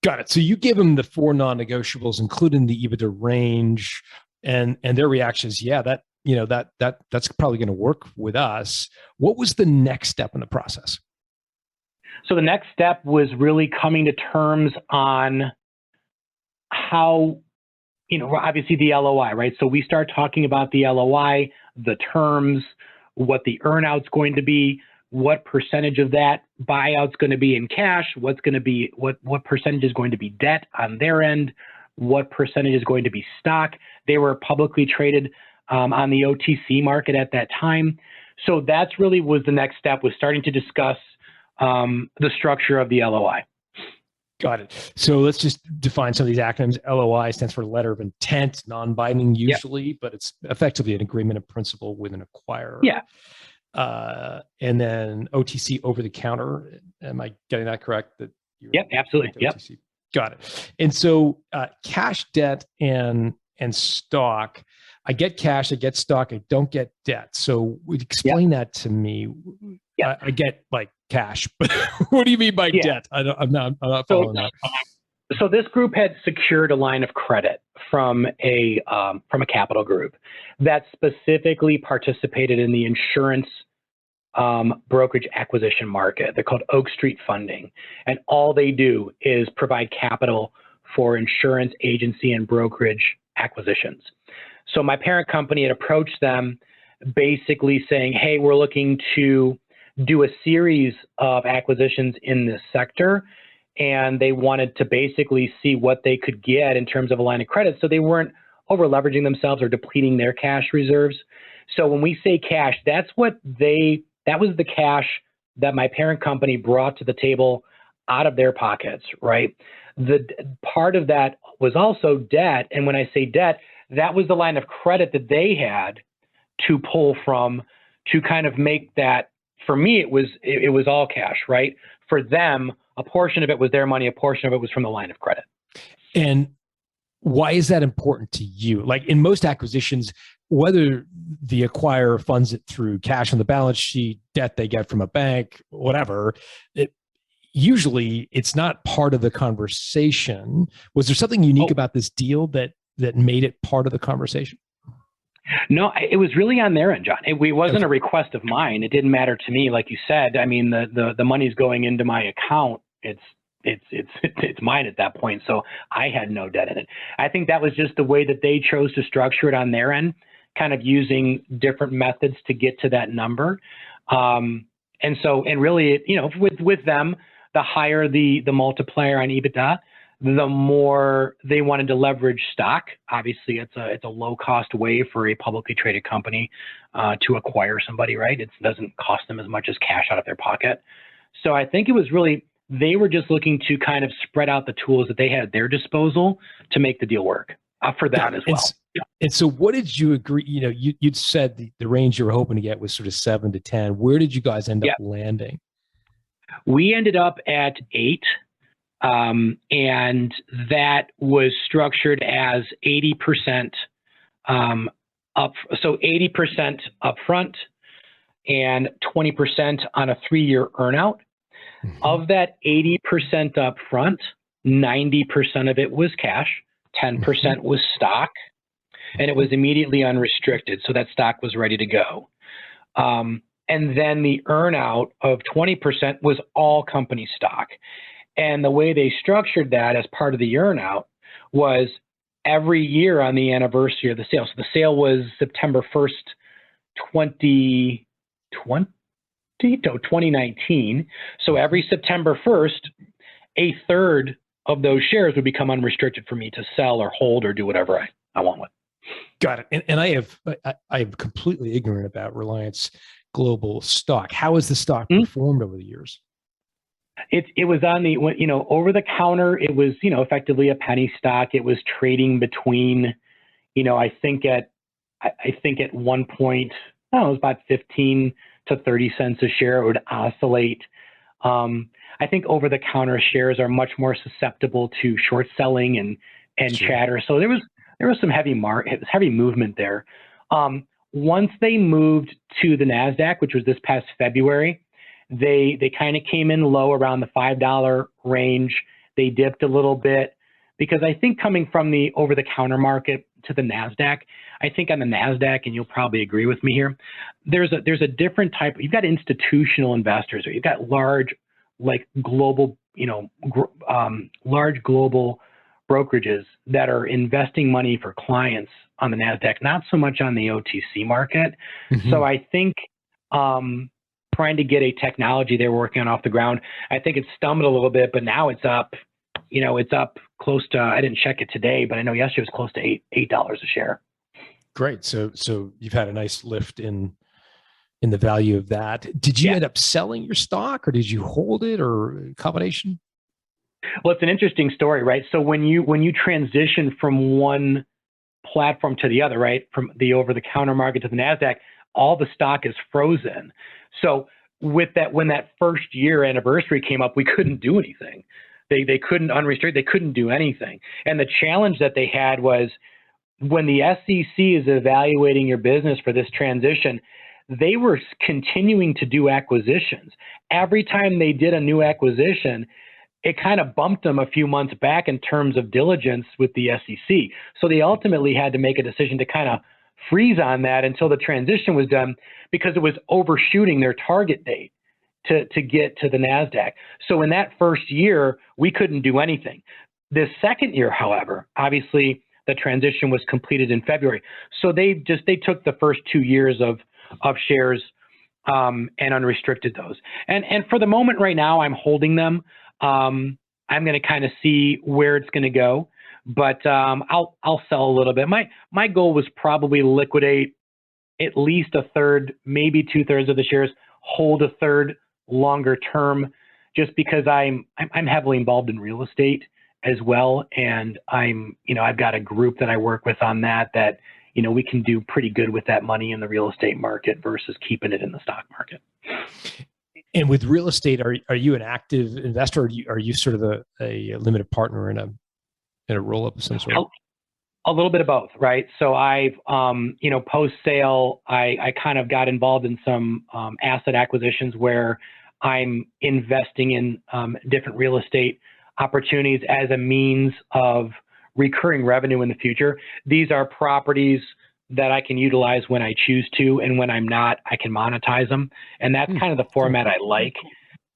Got it. So you give them the 4 non-negotiables, including the Ebitda range, and their reaction is, yeah, that's probably going to work with us. What was the next step in the process? So the next step was really coming to terms on how, obviously the LOI, right? So we start talking about the LOI, the terms, what the earnout's going to be, what percentage of that buyout's going to be in cash, what's going to be, what percentage is going to be debt on their end, what percentage is going to be stock. They were publicly traded on the OTC market at that time. So that's really was the next step, was starting to discuss the structure of the LOI. Got it. So let's just define some of these acronyms. LOI stands for letter of intent, non-binding usually, but it's effectively an agreement of principle with an acquirer. Yeah. And then OTC, over the counter. Am I getting that correct? Yep, absolutely. Yep. Got it. And so cash, debt, and stock. I get cash, I get stock, I don't get debt. So explain that to me. Yeah. I get like cash, but what do you mean by debt? I'm not following that. So this group had secured a line of credit from a capital group that specifically participated in the insurance brokerage acquisition market. They're called Oak Street Funding. And all they do is provide capital for insurance agency and brokerage acquisitions. So my parent company had approached them basically saying, hey, we're looking to do a series of acquisitions in this sector. And they wanted to basically see what they could get in terms of a line of credit, so they weren't over leveraging themselves or depleting their cash reserves. So when we say cash, that was the cash that my parent company brought to the table out of their pockets, right? The part of that was also debt. And when I say debt, that was the line of credit that they had to pull from to kind of make that. For me, it was all cash, right? For them, a portion of it was their money, a portion of it was from the line of credit. And why is that important to you? Like in most acquisitions, whether the acquirer funds it through cash on the balance sheet, debt they get from a bank, whatever, usually it's not part of the conversation. Was there something unique about this deal that made it part of the conversation? No, it was really on their end, John. It wasn't a request of mine. It didn't matter to me, like you said. I mean, the money's going into my account. It's mine at that point. So I had no debt in it. I think that was just the way that they chose to structure it on their end, kind of using different methods to get to that number. And really, with them, the higher the multiplier on Ebitda, the more they wanted to leverage stock. Obviously, it's a low cost way for a publicly traded company to acquire somebody, right? It doesn't cost them as much as cash out of their pocket. So I think it was really, they were just looking to kind of spread out the tools that they had at their disposal to make the deal work for them as well. And so what did you agree? You'd said the range you were hoping to get was sort of 7 to 10. Where did you guys end up landing? We ended up at 8, and that was structured as 80% so 80% upfront and 20% on a 3-year earnout. Of that 80% upfront, 90% of it was cash, 10% was stock, and it was immediately unrestricted. So that stock was ready to go. And then the earnout of 20% was all company stock. And the way they structured that as part of the earnout was every year on the anniversary of the sale. So the sale was September 1st, 2019. So every September 1st, a third of those shares would become unrestricted for me to sell or hold or do whatever I want with. Got it. And I am completely ignorant about Reliance Global stock. How has the stock performed over the years? It was on the, over the counter. It was, effectively a penny stock. It was trading between, I think at one point, it was about 15 to 30 cents a share. It would oscillate. I think over the counter shares are much more susceptible to short selling and Sure. chatter. So there was some heavy movement there. Once they moved to the NASDAQ, which was this past February, they kind of came in low around the $5 range. They dipped a little bit because I think coming from the over-the-counter market to the NASDAQ, I think on the NASDAQ, and you'll probably agree with me here, there's a different type. You've got institutional investors, or you've got large, like global, large global brokerages that are investing money for clients on the NASDAQ, not so much on the OTC market. So I think trying to get a technology they were working on off the ground, I think it stumbled a little bit, but now it's up, it's up close to, I didn't check it today, but I know yesterday it was close to $8 a share. Great. So you've had a nice lift in the value of that. Did you end up selling your stock, or did you hold it, or a combination? Well, it's an interesting story, right? So when you transition from one platform to the other, right, from the over-the-counter market to the NASDAQ, all the stock is frozen. So with that, when that first year anniversary came up, we couldn't do anything. They couldn't unrestrict. They couldn't do anything. And the challenge that they had was when the SEC is evaluating your business for this transition, they were continuing to do acquisitions. Every time they did a new acquisition, it kind of bumped them a few months back in terms of diligence with the SEC. So they ultimately had to make a decision to kind of freeze on that until the transition was done, because it was overshooting their target date to get to the NASDAQ. So in that first year, we couldn't do anything. This second year, however, obviously the transition was completed in February. So they took the first 2 years of shares and unrestricted those. And for the moment right now, I'm holding them. I'm going to kind of see where it's going to go, but I'll sell a little bit. My goal was probably liquidate at least a third, maybe 2/3 of the shares, hold a third longer term, just because I'm heavily involved in real estate as well, and I've got a group that I work with on that we can do pretty good with that money in the real estate market versus keeping it in the stock market. And with real estate, are you an active investor, or are you sort of a limited partner in a roll-up of some sort? A little bit of both, right? So I've, post-sale, I kind of got involved in some asset acquisitions where I'm investing in different real estate opportunities as a means of recurring revenue in the future. These are properties that I can utilize when I choose to, and when I'm not, I can monetize them. And that's kind of the format I like.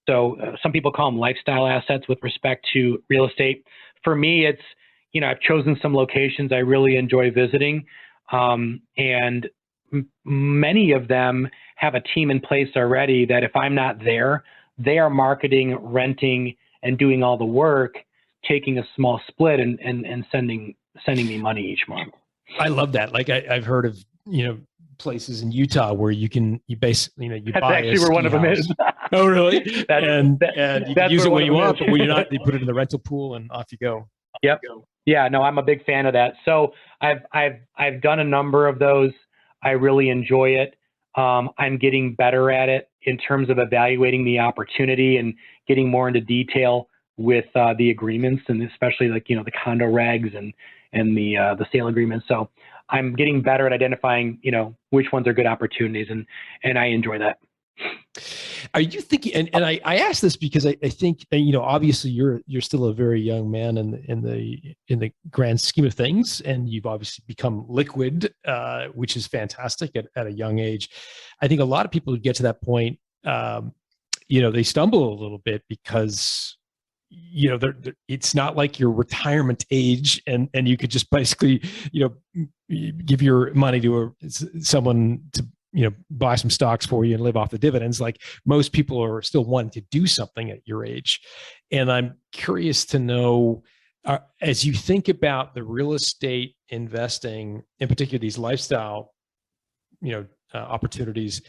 So some people call them lifestyle assets with respect to real estate. For me, it's, I've chosen some locations I really enjoy visiting. And many of them have a team in place already that if I'm not there, they are marketing, renting, and doing all the work, taking a small split and sending me money each month. I love that. Like I've heard of, places in Utah where you basically, you That's buy actually where one of them is. Oh, really? and you can use it when you want, but when you're not, you put it in the rental pool and off you go. Yep. Yeah, no, I'm a big fan of that. So I've done a number of those. I really enjoy it. I'm getting better at it in terms of evaluating the opportunity and getting more into detail with the agreements, and especially like, the condo regs and the sale agreements. So I'm getting better at identifying, which ones are good opportunities, and I enjoy that. Are you thinking? And I ask this because I think obviously you're still a very young man in the grand scheme of things, and you've obviously become liquid, which is fantastic at a young age. I think a lot of people who get to that point, they stumble a little bit because it's not like your retirement age, and you could just basically give your money to someone to buy some stocks for you and live off the dividends. Like most people are still wanting to do something at your age. And I'm curious to know, as you think about the real estate investing, in particular these lifestyle, opportunities,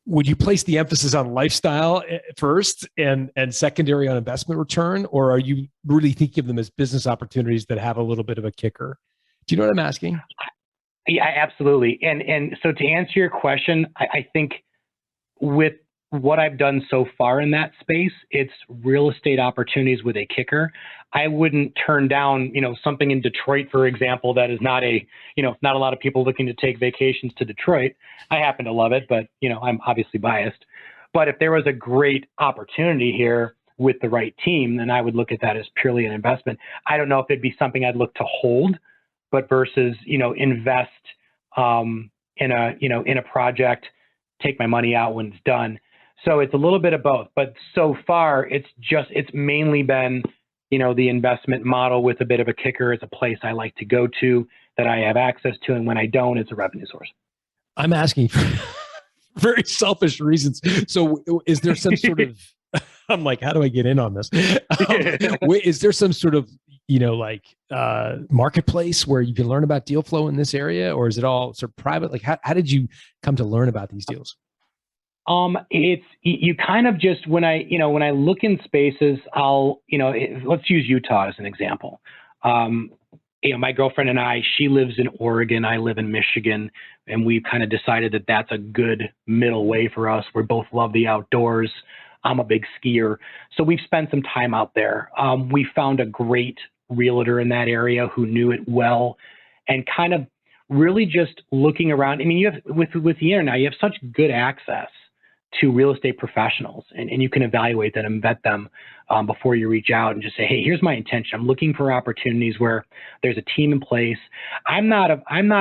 would you place the emphasis on lifestyle first and secondary on investment return? Or are you really thinking of them as business opportunities that have a little bit of a kicker? Do you know what I'm asking? Yeah, absolutely. And so to answer your question, I think with what I've done so far in that space, it's real estate opportunities with a kicker. I wouldn't turn down, something in Detroit, for example, that is not not a lot of people looking to take vacations to Detroit. I happen to love it, but, I'm obviously biased. But if there was a great opportunity here with the right team, then I would look at that as purely an investment. I don't know if it'd be something I'd look to hold, but versus, invest in a project, take my money out when it's done. So it's a little bit of both, but so far it's mainly been, the investment model with a bit of a kicker. It's a place I like to go to that I have access to. And when I don't, it's a revenue source. I'm asking for very selfish reasons. So is there some sort of, I'm like, how do I get in on this? Is there some sort of, marketplace where you can learn about deal flow in this area, or is it all sort of private? Like, how did you come to learn about these deals? You kind of just, when I look in spaces, let's use Utah as an example. My girlfriend and she lives in Oregon, I live in Michigan, and we've kind of decided that that's a good middle way for us. We both love the outdoors. I'm a big skier. So we've spent some time out there. We found a great realtor in that area who knew it well, and kind of really just looking around. I mean, you have with the internet, you have such good access to real estate professionals, and you can evaluate them and vet them before you reach out and just say, hey, here's my intention. I'm looking for opportunities where there's a team in place. I'm not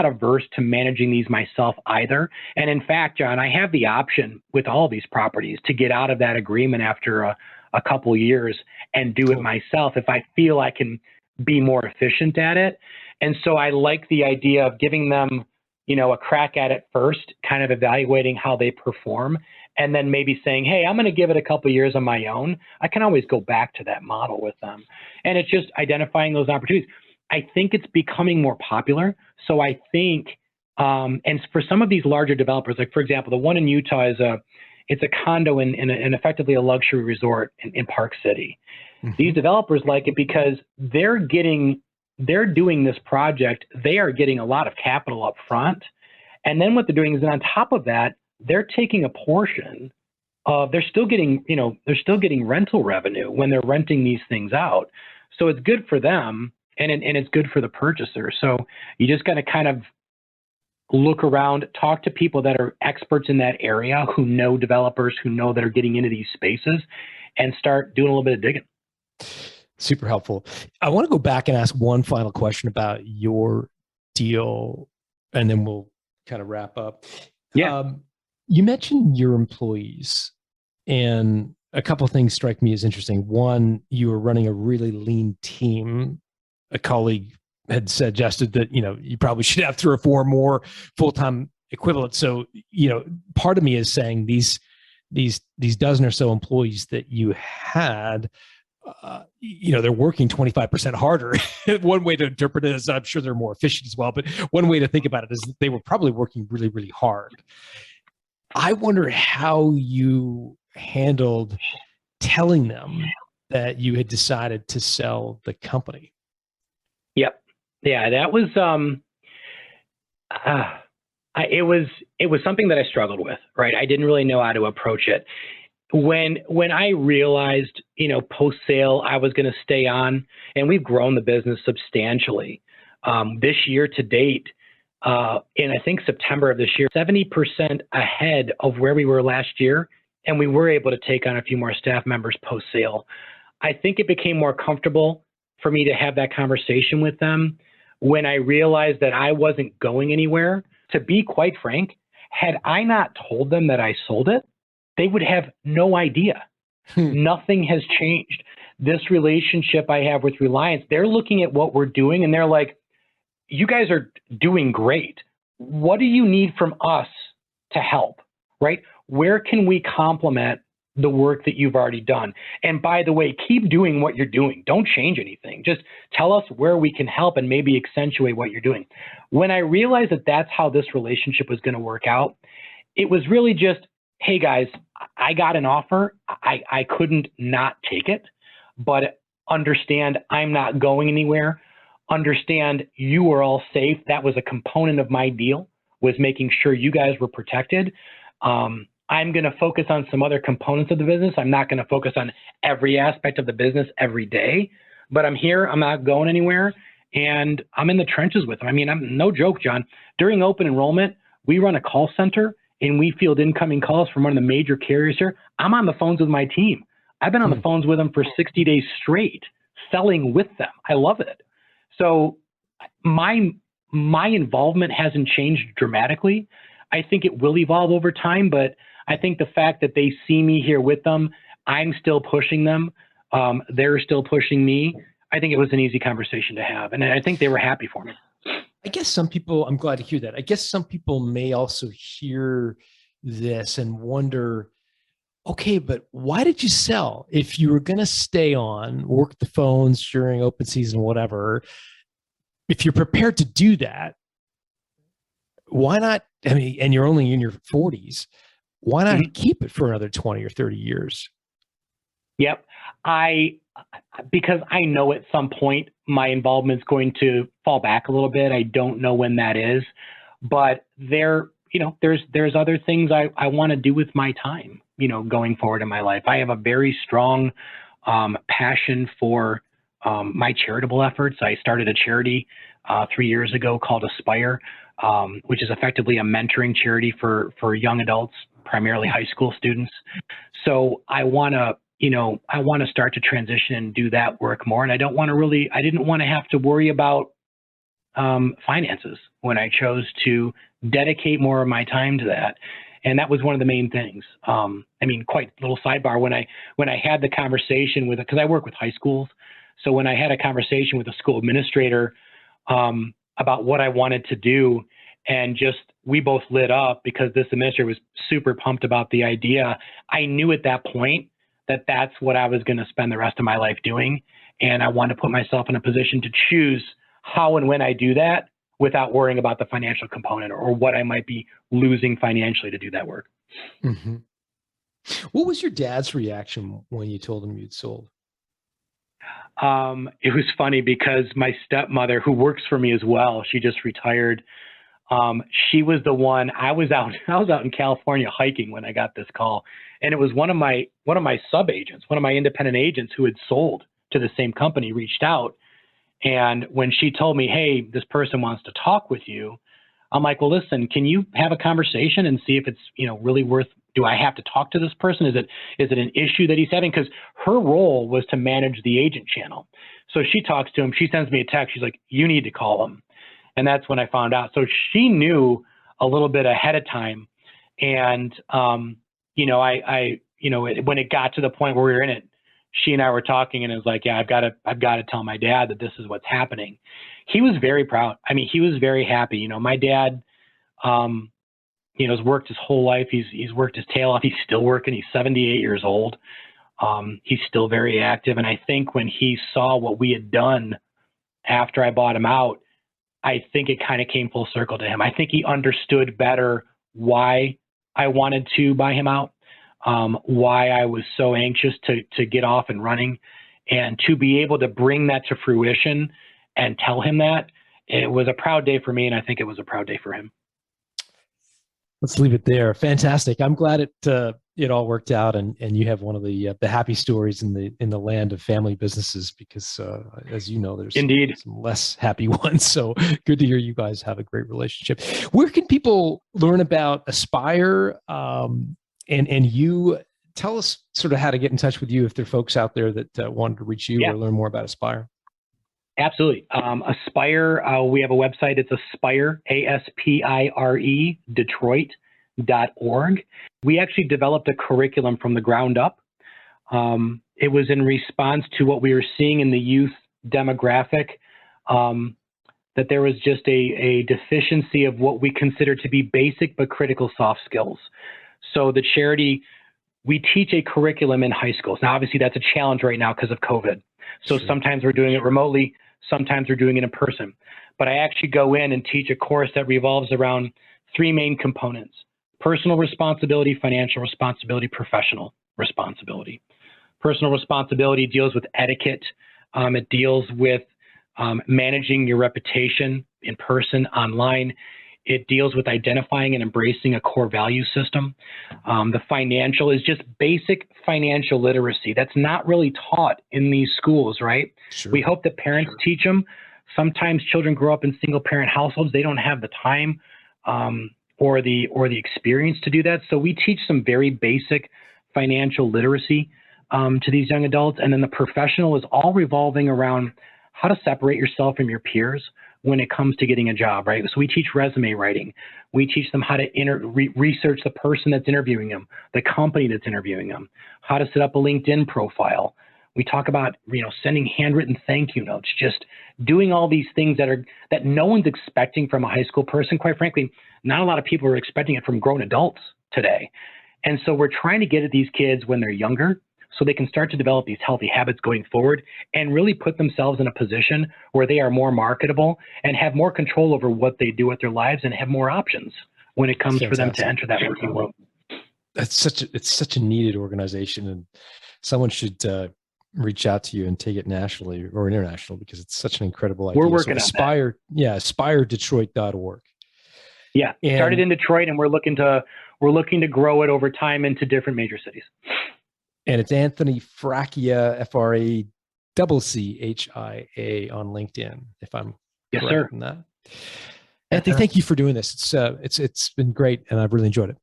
averse to managing these myself either. And in fact, John, I have the option with all these properties to get out of that agreement after a couple years and do it myself if I feel I can be more efficient at it. And so I like the idea of giving them, a crack at it first, kind of evaluating how they perform, and then maybe saying, hey, I'm going to give it a couple of years on my own. I can always go back to that model with them. And it's just identifying those opportunities. I think it's becoming more popular. So I think, and for some of these larger developers, like for example, the one in Utah it's a condo in effectively a luxury resort in Park City. Mm-hmm. These developers like it because they're doing this project. They are getting a lot of capital up front. And then what they're doing is on top of that, they're taking a portion of, they're still getting rental revenue when they're renting these things out. So it's good for them and it's good for the purchaser. So you just got to kind of look around, talk to people that are experts in that area, who know developers, who know that are getting into these spaces, and start doing a little bit of digging. Super helpful. I want to go back and ask one final question about your deal, and then we'll kind of wrap up. Yeah. You mentioned your employees, and a couple of things strike me as interesting. One, you were running a really lean team. A colleague had suggested that, you probably should have 3 or 4 more full-time equivalents. So, part of me is saying these dozen or so employees that you had, they're working 25% harder. One way to interpret it is, I'm sure they're more efficient as well, but one way to think about it is they were probably working really, really hard. I wonder how you handled telling them that you had decided to sell the company. Yep. Yeah, that was, it was something that I struggled with, right? I didn't really know how to approach it. When I realized, post sale, I was going to stay on, and we've grown the business substantially. This year to date, in I think September of this year, 70% ahead of where we were last year, and we were able to take on a few more staff members post sale. I think it became more comfortable for me to have that conversation with them when I realized that I wasn't going anywhere. To be quite frank, had I not told them that I sold it, they would have no idea. Nothing has changed. This relationship I have with Reliance, they're looking at what we're doing and they're like, you guys are doing great. What do you need from us to help, right? Where can we complement the work that you've already done? And by the way, keep doing what you're doing. Don't change anything. Just tell us where we can help and maybe accentuate what you're doing. When I realized that that's how this relationship was going to work out, it was really just, hey guys, I got an offer. I couldn't not take it, but understand I'm not going anywhere. Understand you are all safe. That was a component of my deal, was making sure you guys were protected. I'm going to focus on some other components of the business. I'm not going to focus on every aspect of the business every day, but I'm here. I'm not going anywhere, and I'm in the trenches with them. I mean, I'm no joke, John. During open enrollment, we run a call center and we field incoming calls from one of the major carriers here. I'm on the phones with my team. I've been on the phones with them for 60 days straight, selling with them. I love it. So my involvement hasn't changed dramatically. I think it will evolve over time, but I think the fact that they see me here with them, I'm still pushing them, they're still pushing me. I think it was an easy conversation to have, and I think they were happy for me. I guess some people, I'm glad to hear that. I guess some people may also hear this and wonder, okay, but why did you sell? If you were going to stay on, work the phones during open season, whatever, if you're prepared to do that, why not? I mean, and you're only in your 40s, why not keep it for another 20 or 30 years? Yep. Because I know at some point my involvement's going to fall back a little bit. I don't know when that is, but there's other things I want to do with my time, going forward in my life. I have a very strong passion for my charitable efforts. I started a charity 3 years ago called Aspire, which is effectively a mentoring charity for young adults, primarily high school students. So I want to start to transition and do that work more. And I didn't want to have to worry about finances when I chose to dedicate more of my time to that. And that was one of the main things. Quite a little sidebar, when I had the conversation because I work with high schools. So when I had a conversation with a school administrator about what I wanted to do, and we both lit up because this administrator was super pumped about the idea. I knew at that point that that's what I was going to spend the rest of my life doing. And I wanted to put myself in a position to choose how and when I do that without worrying about the financial component or what I might be losing financially to do that work. Mm-hmm. What was your dad's reaction when you told him you'd sold? It was funny because my stepmother, who works for me as well, she just retired. She was the one. I was out in California hiking when I got this call, and it was one of my sub agents, one of my independent agents who had sold to the same company, reached out. And when she told me, hey, this person wants to talk with you, I'm like, well, listen, can you have a conversation and see if it's, really worth, do I have to talk to this person? Is it an issue that he's having? Because her role was to manage the agent channel. So she talks to him, she sends me a text. She's like, you need to call him. And that's when I found out. So she knew a little bit ahead of time. And, when it got to the point where we were in it, she and I were talking, and it was like, yeah, I've got to tell my dad that this is what's happening. He was very proud. I mean, he was very happy. My dad, has worked his whole life. He's worked his tail off. He's still working. He's 78 years old. He's still very active. And I think when he saw what we had done after I bought him out, I think it kind of came full circle to him. I think he understood better why I wanted to buy him out, why I was so anxious to get off and running, and to be able to bring that to fruition and tell him that. It was a proud day for me, and I think it was a proud day for him. Let's leave it there. Fantastic. I'm glad it all worked out, and you have one of the happy stories in the land of family businesses, because as you know, there's Indeed some less happy ones. So good to hear you guys have a great relationship. Where can people learn about Aspire? And you tell us sort of how to get in touch with you if there are folks out there that wanted to reach you or learn more about Aspire. Absolutely. Aspire, we have a website. It's Aspire, ASPIRE, Detroit.org. We actually developed a curriculum from the ground up. It was in response to what we were seeing in the youth demographic, that there was just a deficiency of what we consider to be basic but critical soft skills. So the charity, we teach a curriculum in high schools. Now, obviously, that's a challenge right now because of COVID. So sometimes we're doing it remotely. Sometimes we're doing it in person. But I actually go in and teach a course that revolves around three main components: personal responsibility, financial responsibility, professional responsibility. Personal responsibility deals with etiquette. It deals with managing your reputation in person, online. It deals with identifying and embracing a core value system. The financial is just basic financial literacy. That's not really taught in these schools, right? Sure. We hope that parents teach them. Sometimes children grow up in single parent households. They don't have the time or the experience to do that. So we teach some very basic financial literacy to these young adults. And then the professional is all revolving around how to separate yourself from your peers when it comes to getting a job, right? So we teach resume writing. We teach them how to research the person that's interviewing them, the company that's interviewing them, how to set up a LinkedIn profile. We talk about, sending handwritten thank you notes, just doing all these things that no one's expecting from a high school person. Quite frankly, not a lot of people are expecting it from grown adults today. And so we're trying to get at these kids when they're younger, so they can start to develop these healthy habits going forward and really put themselves in a position where they are more marketable and have more control over what they do with their lives and have more options when it comes for them to enter that working world. It's such a needed organization, and someone should reach out to you and take it nationally or international, because it's such an incredible idea. We're working on Aspire, that. Yeah, AspireDetroit.org. Yeah, started in Detroit, and we're looking to grow it over time into different major cities. And it's Anthony Fracchia, Fracchia on LinkedIn, if I'm correct in that. Anthony, thank you for doing this. It's been great, and I've really enjoyed it.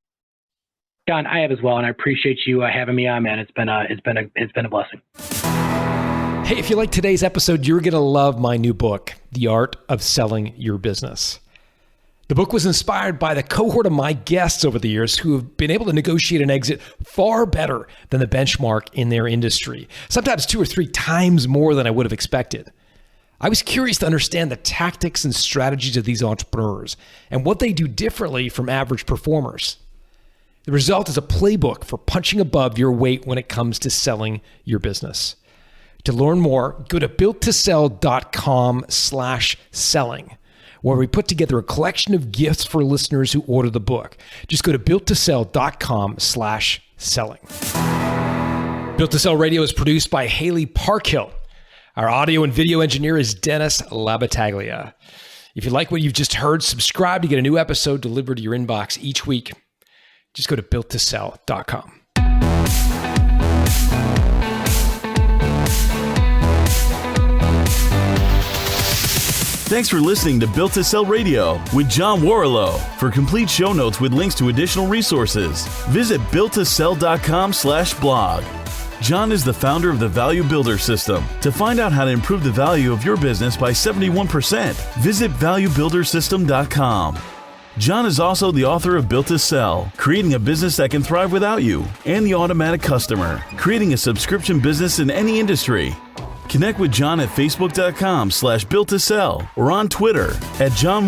John, I have as well, and I appreciate you having me on, man. It's been a blessing. Hey, if you like today's episode, you're gonna love my new book, The Art of Selling Your Business. The book was inspired by the cohort of my guests over the years who have been able to negotiate an exit far better than the benchmark in their industry, sometimes 2 or 3 times more than I would have expected. I was curious to understand the tactics and strategies of these entrepreneurs and what they do differently from average performers. The result is a playbook for punching above your weight when it comes to selling your business. To learn more, go to builttosell.com/selling. where we put together a collection of gifts for listeners who order the book. Just go to builttosell.com/selling. Built to Sell Radio is produced by Haley Parkhill. Our audio and video engineer is Dennis Labataglia. If you like what you've just heard, subscribe to get a new episode delivered to your inbox each week. Just go to builttosell.com. Thanks for listening to Built to Sell Radio with John Warrillow. For complete show notes with links to additional resources, visit builttosell.com/blog. John is the founder of the Value Builder System. To find out how to improve the value of your business by 71%, visit valuebuildersystem.com. John is also the author of Built to Sell, Creating a Business That Can Thrive Without You, and The Automatic Customer, Creating a Subscription Business in Any Industry. Connect with John at facebook.com/builttosell or on Twitter @John